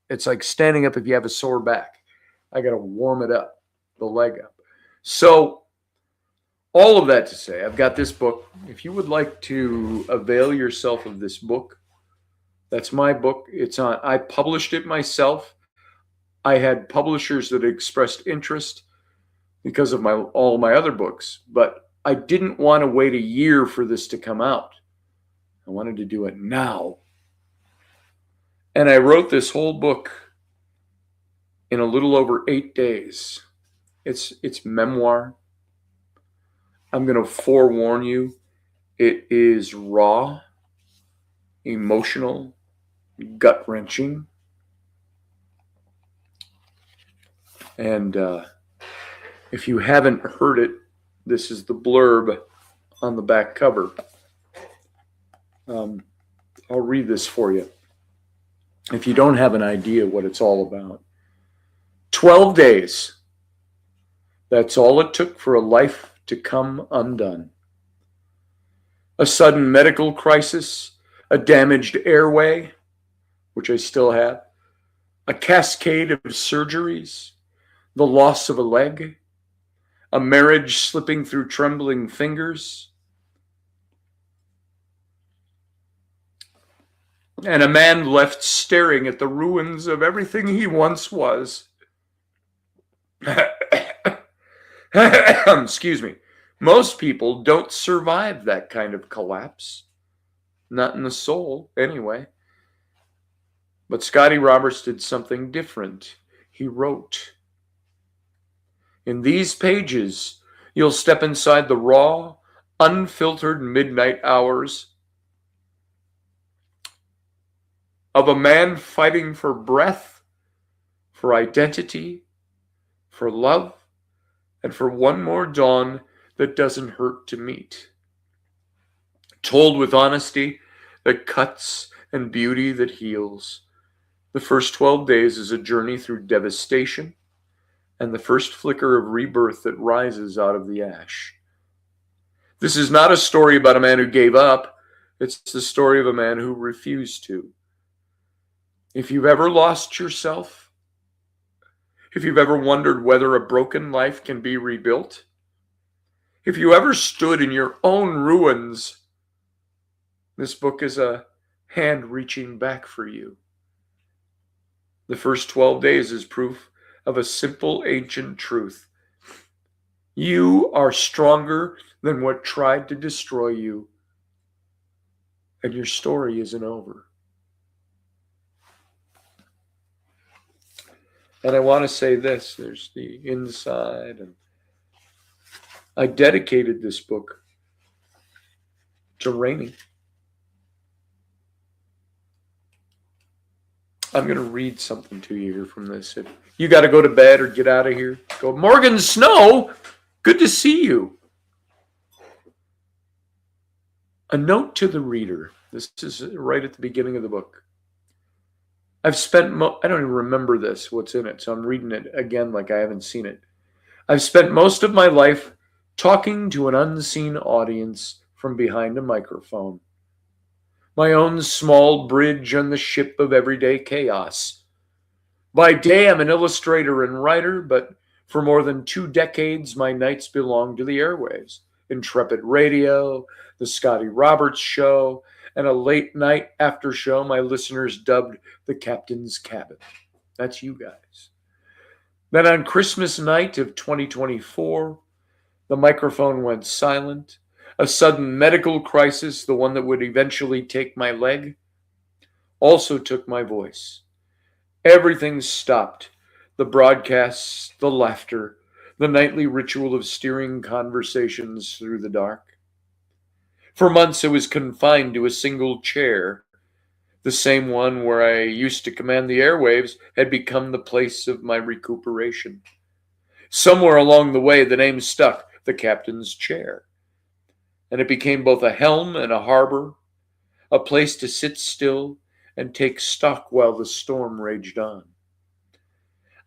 it's like standing up if you have a sore back. I got to warm it up, the leg up. So all of that to say, I've got this book. If you would like to avail yourself of this book, that's my book. I published it myself. I had publishers that expressed interest because of all my other books, but I didn't want to wait a year for this to come out. I wanted to do it now. And I wrote this whole book in a little over 8 days. It's memoir. I'm going to forewarn you, it is raw, emotional, gut-wrenching. And if you haven't heard it, this is the blurb on the back cover. I'll read this for you. If you don't have an idea what it's all about. 12 days. That's all it took for a life to come undone. A sudden medical crisis, a damaged airway, which I still have, a cascade of surgeries, the loss of a leg, a marriage slipping through trembling fingers, and a man left staring at the ruins of everything he once was. Excuse me. Most people don't survive that kind of collapse. Not in the soul, anyway. But Scotty Roberts did something different. He wrote. In these pages, you'll step inside the raw, unfiltered midnight hours of a man fighting for breath, for identity, for love, and for one more dawn that doesn't hurt to meet. Told with honesty that cuts and beauty that heals. The first 12 days is a journey through devastation and the first flicker of rebirth that rises out of the ash. This is not a story about a man who gave up. It's the story of a man who refused to. If you've ever lost yourself, if you've ever wondered whether a broken life can be rebuilt, if you ever stood in your own ruins, this book is a hand reaching back for you. The first 12 days is proof of a simple ancient truth. You are stronger than what tried to destroy you, and your story isn't over. And I want to say this, there's the inside, and I dedicated this book to Rainey. I'm going to read something to you here from this. If you got to go to bed or get out of here, go, Morgan Snow, good to see you. A note to the reader. This is right at the beginning of the book. I don't even remember what's in it, so I'm reading it again like I haven't seen it. I've spent most of my life talking to an unseen audience from behind a microphone. My own small bridge on the ship of everyday chaos. By day, I'm an illustrator and writer, but for more than 2 decades, my nights belong to the airwaves. Intrepid Radio, The Scotty Roberts Show, and a late night after show my listeners dubbed The Captain's Cabin. That's you guys. Then on Christmas night of 2024, the microphone went silent. A sudden medical crisis, the one that would eventually take my leg, also took my voice. Everything stopped. The broadcasts, the laughter, the nightly ritual of steering conversations through the dark. For months, I was confined to a single chair. The same one where I used to command the airwaves had become the place of my recuperation. Somewhere along the way, the name stuck, the captain's chair. And it became both a helm and a harbor, a place to sit still and take stock while the storm raged on.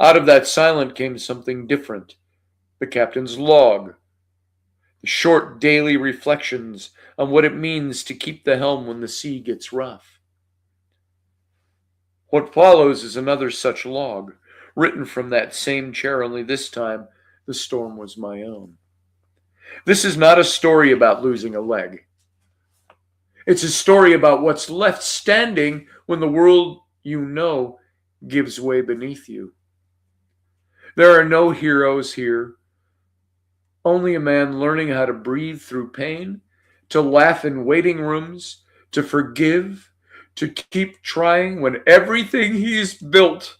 Out of that silence came something different, the captain's log, the short daily reflections on what it means to keep the helm when the sea gets rough. What follows is another such log, written from that same chair, only this time the storm was my own. This is not a story about losing a leg. It's a story about what's left standing when the world you know gives way beneath you. There are no heroes here, only a man learning how to breathe through pain, to laugh in waiting rooms, to forgive, to keep trying when everything he's built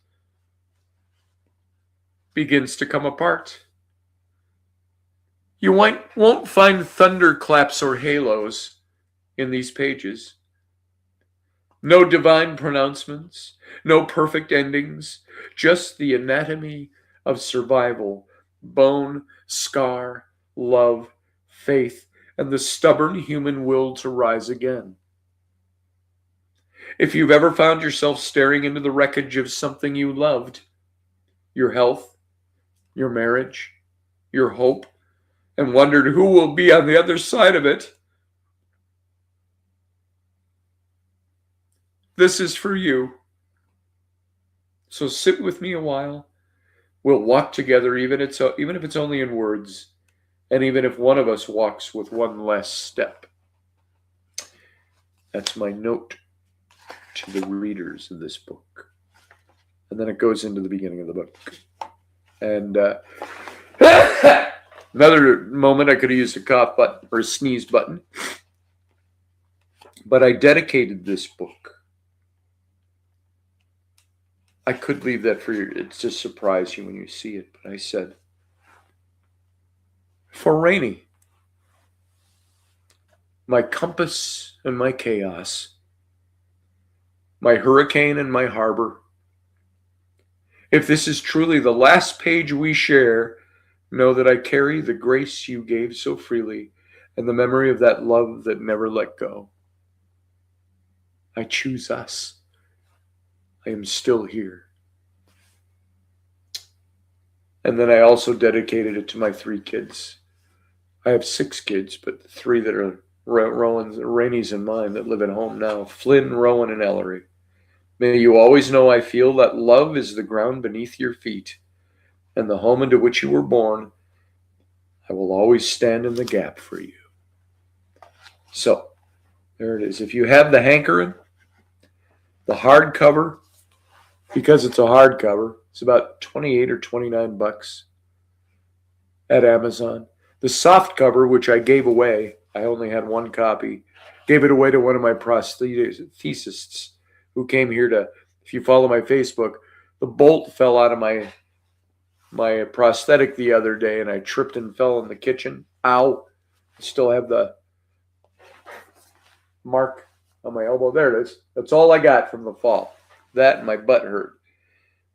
begins to come apart. You won't find thunderclaps or halos in these pages. No divine pronouncements, no perfect endings, just the anatomy of survival, bone, scar, love, faith, and the stubborn human will to rise again. If you've ever found yourself staring into the wreckage of something you loved, your health, your marriage, your hope, and wondered who will be on the other side of it, this is for you. So sit with me a while. We'll walk together, even if it's only in words, and even if one of us walks with one last step. That's my note to the readers of this book. And then it goes into the beginning of the book. And another moment I could have used a cough button or a sneeze button. But I dedicated this book. I could leave that for you. It's just surprise you when you see it. But I said, for Rainey, my compass and my chaos, my hurricane and my harbor. If this is truly the last page we share, know that I carry the grace you gave so freely and the memory of that love that never let go. I choose us. I am still here. And then I also dedicated it to my 3 kids. I have 6 kids, but 3 that are Rainey's and mine that live at home now. Flynn, Rowan, and Ellery. May you always know I feel that love is the ground beneath your feet, and the home into which you were born. I will always stand in the gap for you. So, there it is. If you have the hankering, the hardcover, because it's a hardcover, it's about $28 or $29 at Amazon. The soft cover, which I gave away, I only had 1 copy, gave it away to one of my prosthetists who came here to, if you follow my Facebook, the bolt fell out of my prosthetic the other day and I tripped and fell in the kitchen. Ow. I still have the mark on my elbow. There it is. That's all I got from the fall. That and my butt hurt.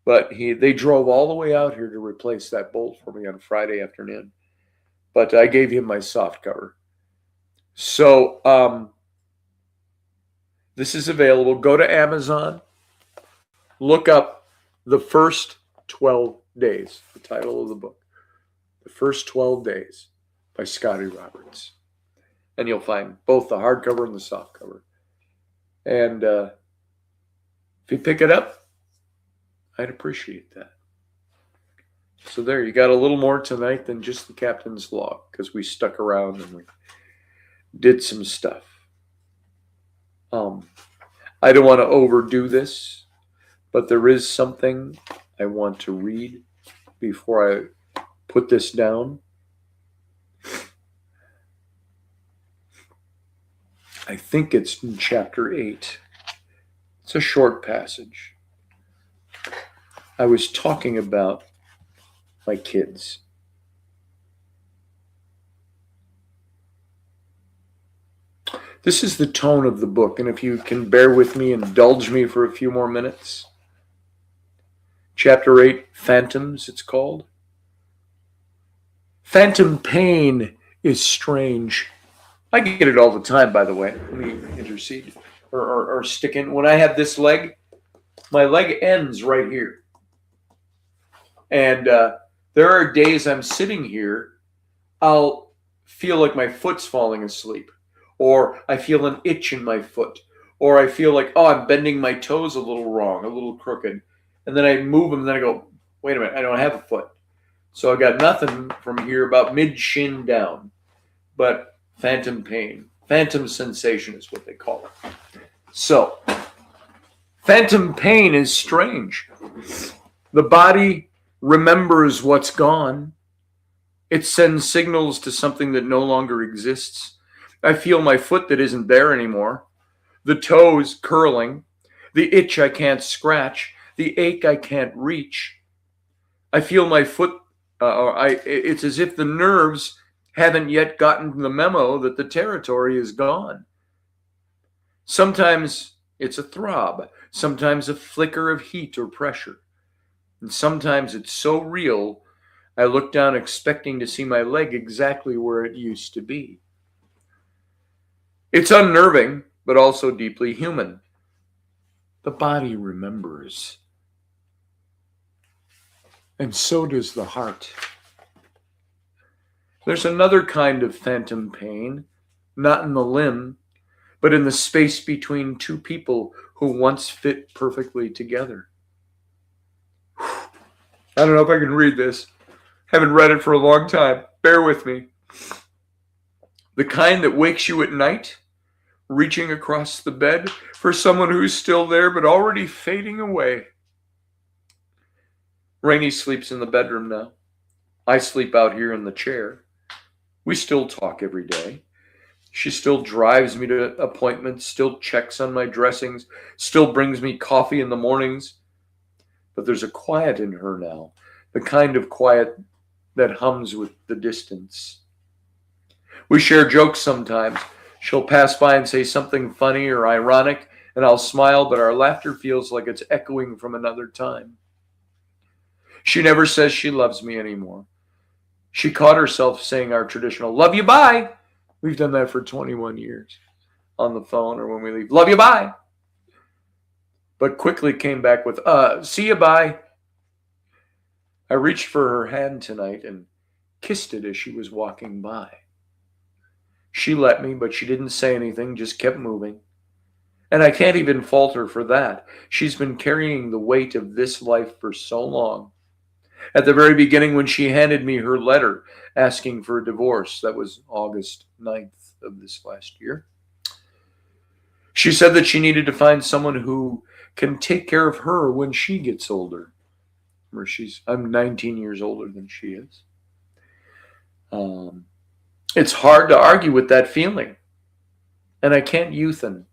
But they drove all the way out here to replace that bolt for me on Friday afternoon. But I gave him my soft cover. So this is available. Go to Amazon. Look up The First 12 Days, the title of the book. The First 12 Days by Scotty Roberts. And you'll find both the hardcover and the softcover. And if you pick it up, I'd appreciate that. So there, you got a little more tonight than just the captain's log, because we stuck around and we did some stuff. I don't want to overdo this, but there is something I want to read before I put this down. I think it's in chapter 8. It's a short passage. I was talking about my kids. This is the tone of the book, and if you can bear with me, indulge me for a few more minutes. Chapter 8, Phantoms, it's called. Phantom pain is strange. I get it all the time, by the way. Let me intercede or stick in. When I have this leg, my leg ends right here. And there are days I'm sitting here, I'll feel like my foot's falling asleep. Or I feel an itch in my foot. Or I feel like, oh, I'm bending my toes a little wrong, a little crooked. And then I move them, and then I go, wait a minute, I don't have a foot. So I got nothing from here about mid-shin down. But phantom pain, phantom sensation is what they call it. So, phantom pain is strange. The body remembers what's gone. It sends signals to something that no longer exists. I feel my foot that isn't there anymore. The toes curling. The itch I can't scratch. The ache I can't reach. I feel my foot, it's as if the nerves haven't yet gotten the memo that the territory is gone. Sometimes it's a throb. Sometimes a flicker of heat or pressure. And sometimes it's so real, I look down expecting to see my leg exactly where it used to be. It's unnerving, but also deeply human. The body remembers. And so does the heart. There's another kind of phantom pain, not in the limb, but in the space between two people who once fit perfectly together. I don't know if I can read this. Haven't read it for a long time. Bear with me. The kind that wakes you at night, reaching across the bed for someone who's still there but already fading away. Rainey sleeps in the bedroom now. I sleep out here in the chair. We still talk every day. She still drives me to appointments, still checks on my dressings, still brings me coffee in the mornings. But there's a quiet in her now, the kind of quiet that hums with the distance. We share jokes sometimes. She'll pass by and say something funny or ironic, and I'll smile, but our laughter feels like it's echoing from another time. She never says she loves me anymore. She caught herself saying our traditional, love you, bye. We've done that for 21 years on the phone or when we leave. Love you, bye. But quickly came back with, see you, bye. I reached for her hand tonight and kissed it as she was walking by. She let me, but she didn't say anything, just kept moving. And I can't even fault her for that. She's been carrying the weight of this life for so long. At the very beginning, when she handed me her letter asking for a divorce, that was August 9th of this last year, she said that she needed to find someone who can take care of her when she gets older. I'm 19 years older than she is. It's hard to argue with that feeling, and I can't youthen.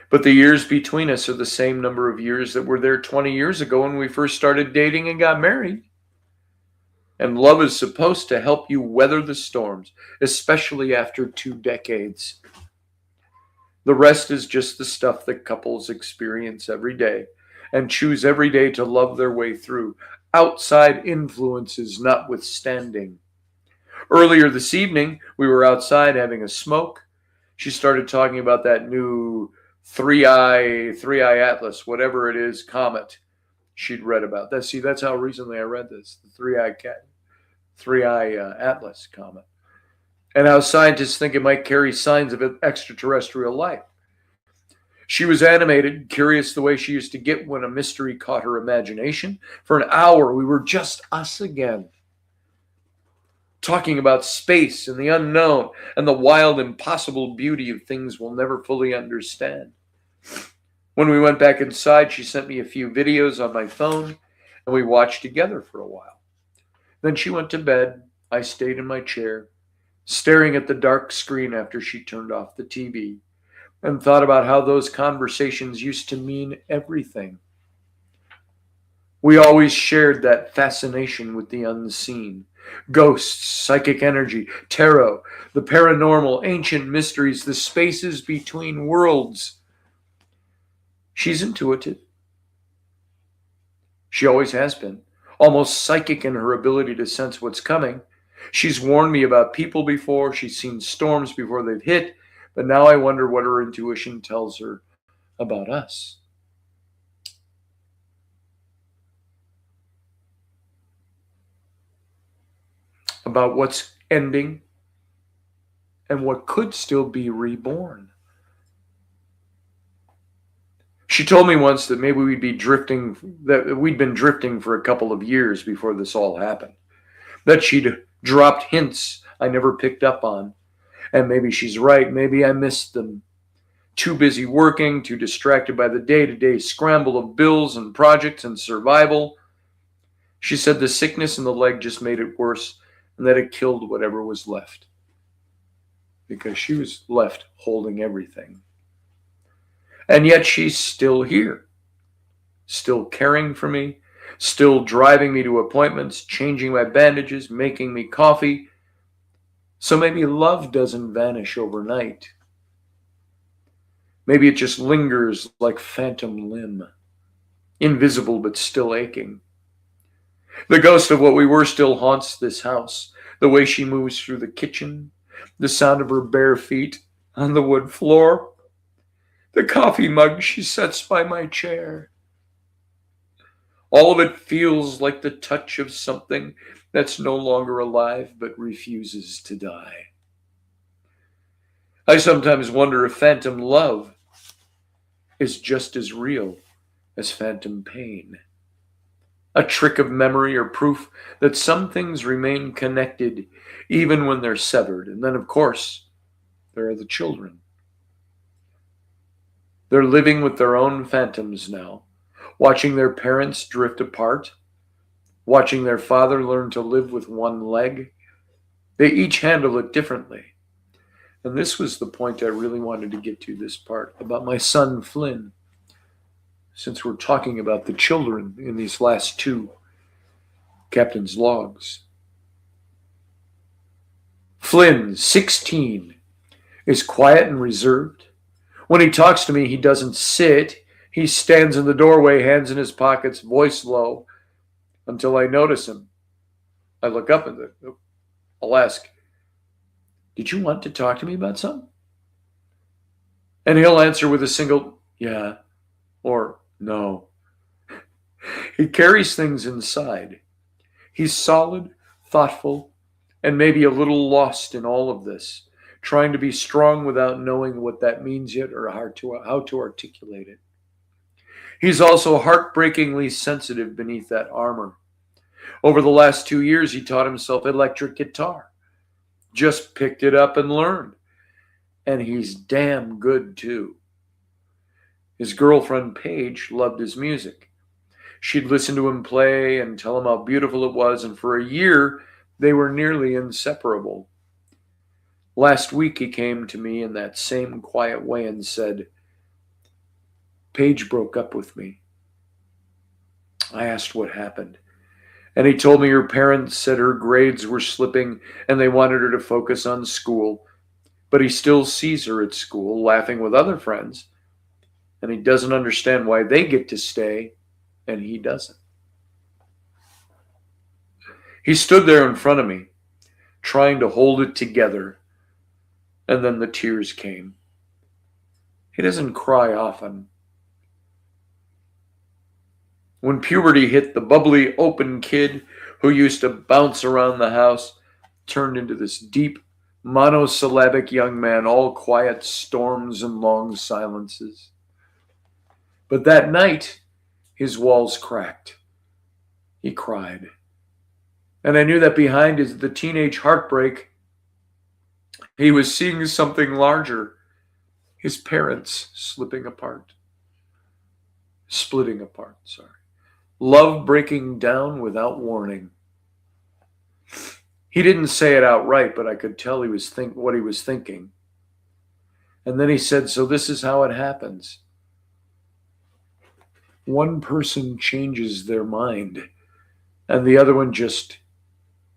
But the years between us are the same number of years that were there 20 years ago when we first started dating and got married. And love is supposed to help you weather the storms, especially after 2 decades. The rest is just the stuff that couples experience every day and choose every day to love their way through, outside influences notwithstanding. Earlier this evening, we were outside having a smoke. She started talking about that new three eye atlas, whatever it is, comet she'd read about. That's how recently I read this, the three eye atlas comet, and how scientists think it might carry signs of extraterrestrial life. She was animated, curious the way she used to get when a mystery caught her imagination. For an hour, we were just us again, talking about space and the unknown and the wild, impossible beauty of things we'll never fully understand. When we went back inside, she sent me a few videos on my phone, and we watched together for a while. Then she went to bed. I stayed in my chair, staring at the dark screen after she turned off the TV, and thought about how those conversations used to mean everything. We always shared that fascination with the unseen. Ghosts, psychic energy, tarot, the paranormal, ancient mysteries, the spaces between worlds. She's intuitive. She always has been, almost psychic in her ability to sense what's coming. She's warned me about people before, she's seen storms before they've hit, but now I wonder what her intuition tells her about us. About what's ending and what could still be reborn. She told me once that maybe that we'd been drifting for a couple of years before this all happened. That she'd dropped hints I never picked up on. And maybe she's right. Maybe I missed them. Too busy working, too distracted by the day-to-day scramble of bills and projects and survival. She said the sickness in the leg just made it worse and that it killed whatever was left. Because she was left holding everything. And yet she's still here, still caring for me, still driving me to appointments, changing my bandages, making me coffee. So maybe love doesn't vanish overnight. Maybe it just lingers like phantom limb, invisible but still aching. The ghost of what we were still haunts this house, the way she moves through the kitchen, the sound of her bare feet on the wood floor, the coffee mug she sets by my chair. All of it feels like the touch of something that's no longer alive but refuses to die. I sometimes wonder if phantom love is just as real as phantom pain. A trick of memory or proof that some things remain connected even when they're severed. And then, of course, there are the children. They're living with their own phantoms now, watching their parents drift apart, watching their father learn to live with one leg. They each handle it differently. And this was the point I really wanted to get to, this part, about my son Flynn, since we're talking about the children in these last two captain's logs. Flynn, 16, is quiet and reserved. When he talks to me, he doesn't sit. He stands in the doorway, hands in his pockets, voice low, until I notice him. I look up and I'll ask, "Did you want to talk to me about something?" And he'll answer with a single, "Yeah," or "No." He carries things inside. He's solid, thoughtful, and maybe a little lost in all of this, trying to be strong without knowing what that means yet or how to articulate it. He's also heartbreakingly sensitive beneath that armor. Over the last 2 years, he taught himself electric guitar. Just picked it up and learned. And he's damn good, too. His girlfriend, Paige, loved his music. She'd listen to him play and tell him how beautiful it was, and for a year, they were nearly inseparable. Last week, he came to me in that same quiet way and said, "Paige broke up with me." I asked what happened, and he told me her parents said her grades were slipping and they wanted her to focus on school, but he still sees her at school, laughing with other friends, and he doesn't understand why they get to stay and he doesn't. He stood there in front of me, trying to hold it together, and then the tears came. He doesn't cry often. When puberty hit, the bubbly, open kid who used to bounce around the house turned into this deep, monosyllabic young man, all quiet storms and long silences. But that night, his walls cracked. He cried. And I knew that behind the teenage heartbreak, he was seeing something larger. His parents splitting apart. Love breaking down without warning. He didn't say it outright, but I could tell what he was thinking. And then he said, "So this is how it happens. One person changes their mind, and the other one just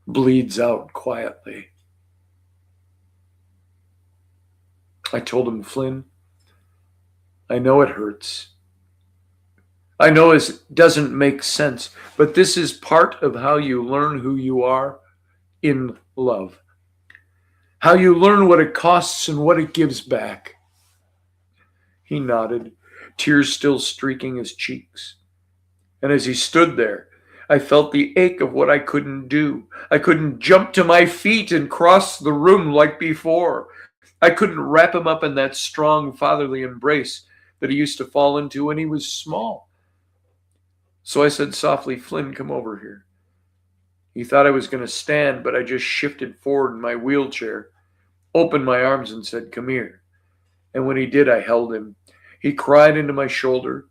bleeds out quietly." I told him, "Flynn, I know it hurts. I know it doesn't make sense, but this is part of how you learn who you are in love. How you learn what it costs and what it gives back." He nodded, tears still streaking his cheeks. And as he stood there, I felt the ache of what I couldn't do. I couldn't jump to my feet and cross the room like before. I couldn't wrap him up in that strong fatherly embrace that he used to fall into when he was small. So I said softly, "Flynn, come over here." He thought I was going to stand, but I just shifted forward in my wheelchair, opened my arms and said, "Come here." And when he did, I held him. He cried into my shoulder,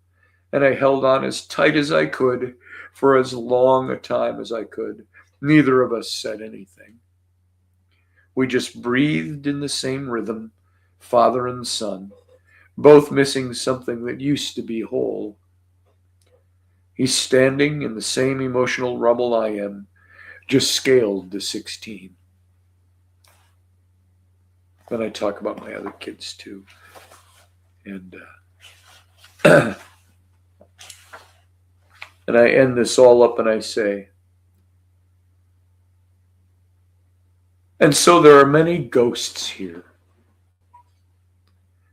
and I held on as tight as I could for as long a time as I could. Neither of us said anything. We just breathed in the same rhythm, father and son, both missing something that used to be whole. He's standing in the same emotional rubble I am, just scaled to 16. Then I talk about my other kids too. And and I end this all up and I say, and so there are many ghosts here.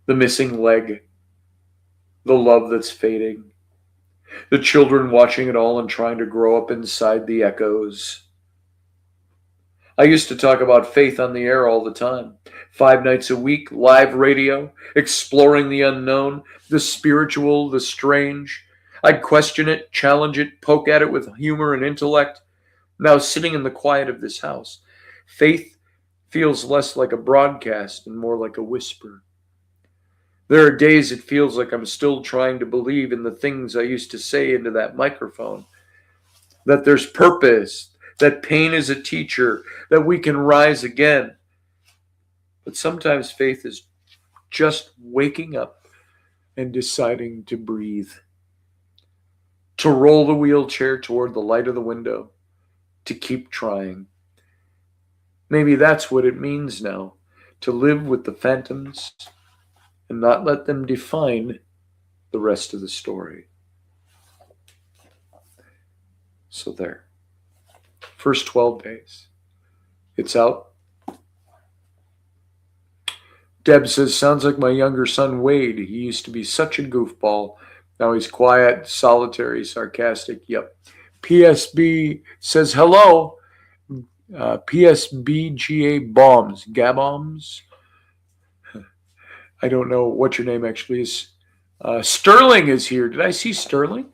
The missing leg, the love that's fading, the children watching it all and trying to grow up inside the echoes. I used to talk about faith on the air all the time. 5 nights a week, live radio, exploring the unknown, the spiritual, the strange. I'd question it, challenge it, poke at it with humor and intellect. Now, sitting in the quiet of this house, faith feels less like a broadcast and more like a whisper. There are days it feels like I'm still trying to believe in the things I used to say into that microphone. That there's purpose, that pain is a teacher, that we can rise again. But sometimes faith is just waking up and deciding to breathe, to roll the wheelchair toward the light of the window, to keep trying. Maybe that's what it means now, to live with the phantoms and not let them define the rest of the story. So there. First 12 days. It's out. Deb says, "Sounds like my younger son Wade. He used to be such a goofball. Now he's quiet, solitary, sarcastic." Yep. PSB says, "Hello." PSBGA Bombs. Gaboms? I don't know what your name actually is. Sterling is here. Did I see Sterling?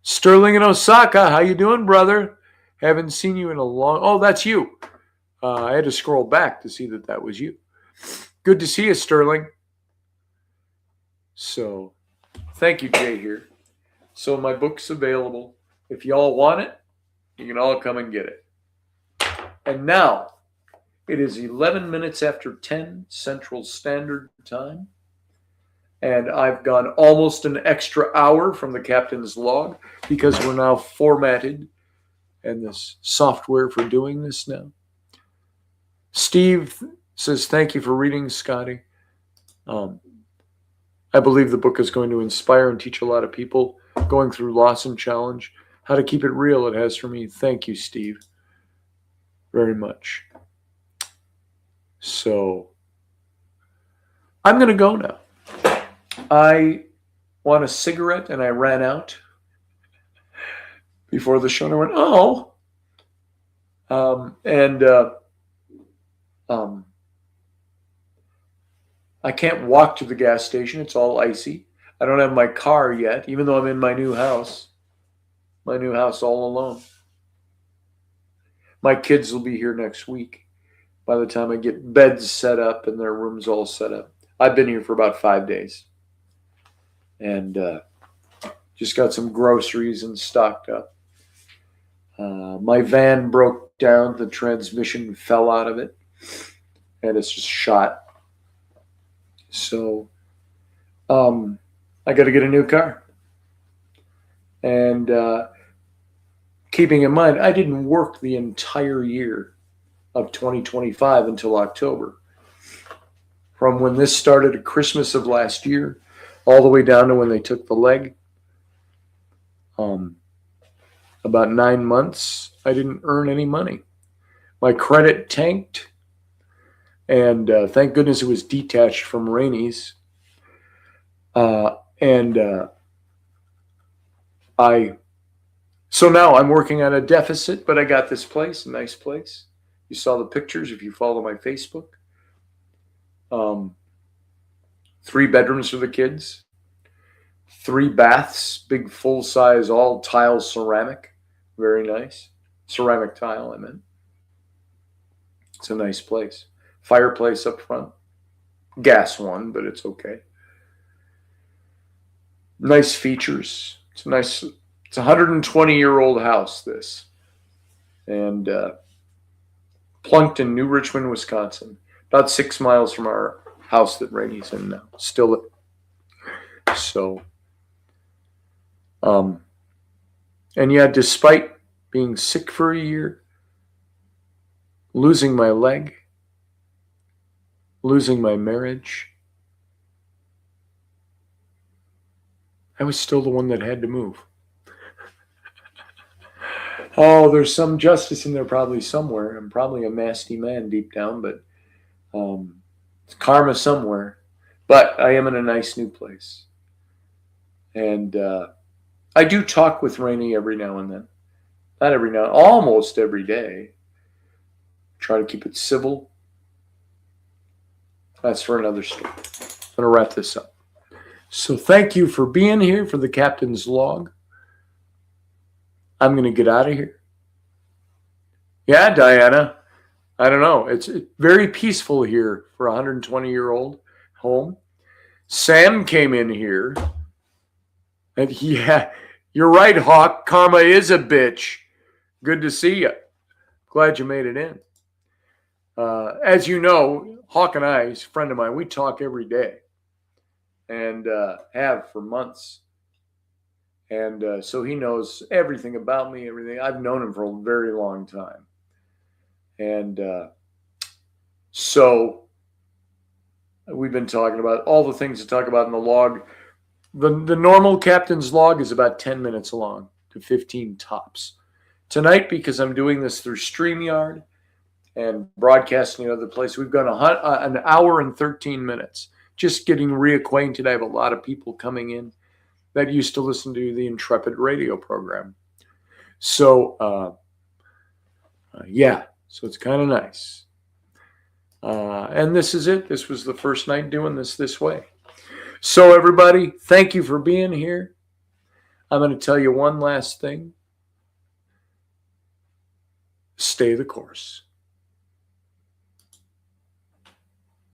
Sterling in Osaka. How you doing, brother? Haven't seen you in a long... Oh, that's you. I had to scroll back to see that was you. Good to see you, Sterling. So, thank you, Jay, here. So my book's available. If y'all want it, you can all come and get it. And now, it is 11 minutes after 10 Central Standard Time. And I've gone almost an extra hour from the captain's log because we're now formatted and this software for doing this now. Steve says, "Thank you for reading, Scotty. I believe the book is going to inspire and teach a lot of people going through loss and challenge how to keep it real. It has for me." Thank you, Steve, very much. So I'm going to go now. I want a cigarette and I ran out before the show. And I went, oh. I can't walk to the gas station. It's all icy. I don't have my car yet, even though I'm in my new house. My new house all alone. My kids will be here next week by the time I get beds set up and their rooms all set up. I've been here for about 5 days. And just got some groceries and stocked up. My van broke down. The transmission fell out of it. And it's just shot. So I got to get a new car. And keeping in mind, I didn't work the entire year of 2025 until October. From when this started at Christmas of last year, all the way down to when they took the leg. About 9 months, I didn't earn any money. My credit tanked. And thank goodness it was detached from Rainey's. So now I'm working on a deficit, but I got this place, a nice place. You saw the pictures if you follow my Facebook. 3 bedrooms for the kids, 3 baths, big full size, all tile ceramic. Very nice. Ceramic tile, I meant. It's a nice place. Fireplace up front. Gas one, but it's okay. Nice features. It's a 120-year-old house, this. And plunked in New Richmond, Wisconsin. About 6 miles from our house that Rainey's in now. Still. So. And yeah, despite being sick for a year, losing my leg, losing my marriage, I was still the one that had to move. Oh, there's some justice in there probably somewhere. I'm probably a nasty man deep down, but it's karma somewhere. But I am in a nice new place. And I do talk with Rainey every now and then. Not every now, almost every day. Try to keep it civil. That's for another story. I'm going to wrap this up. So thank you for being here for the Captain's Log. I'm going to get out of here. Yeah, Diana. I don't know. It's very peaceful here for a 120-year-old home. Sam came in here. And yeah, you're right, Hawk. Karma is a bitch. Good to see you. Glad you made it in. As you know, Hawk and I, he's a friend of mine, we talk every day. And have for months. And so he knows everything about me, everything. I've known him for a very long time. And so we've been talking about all the things to talk about in the log. The normal Captain's Log is about 10 minutes long to 15 tops. Tonight, because I'm doing this through StreamYard and broadcasting in other places, we've gone an hour and 13 minutes. Just getting reacquainted. I have a lot of people coming in that used to listen to the Intrepid radio program. So, yeah, so it's kind of nice. And this is it. This was the first night doing this way. So, everybody, thank you for being here. I'm going to tell you one last thing. Stay the course.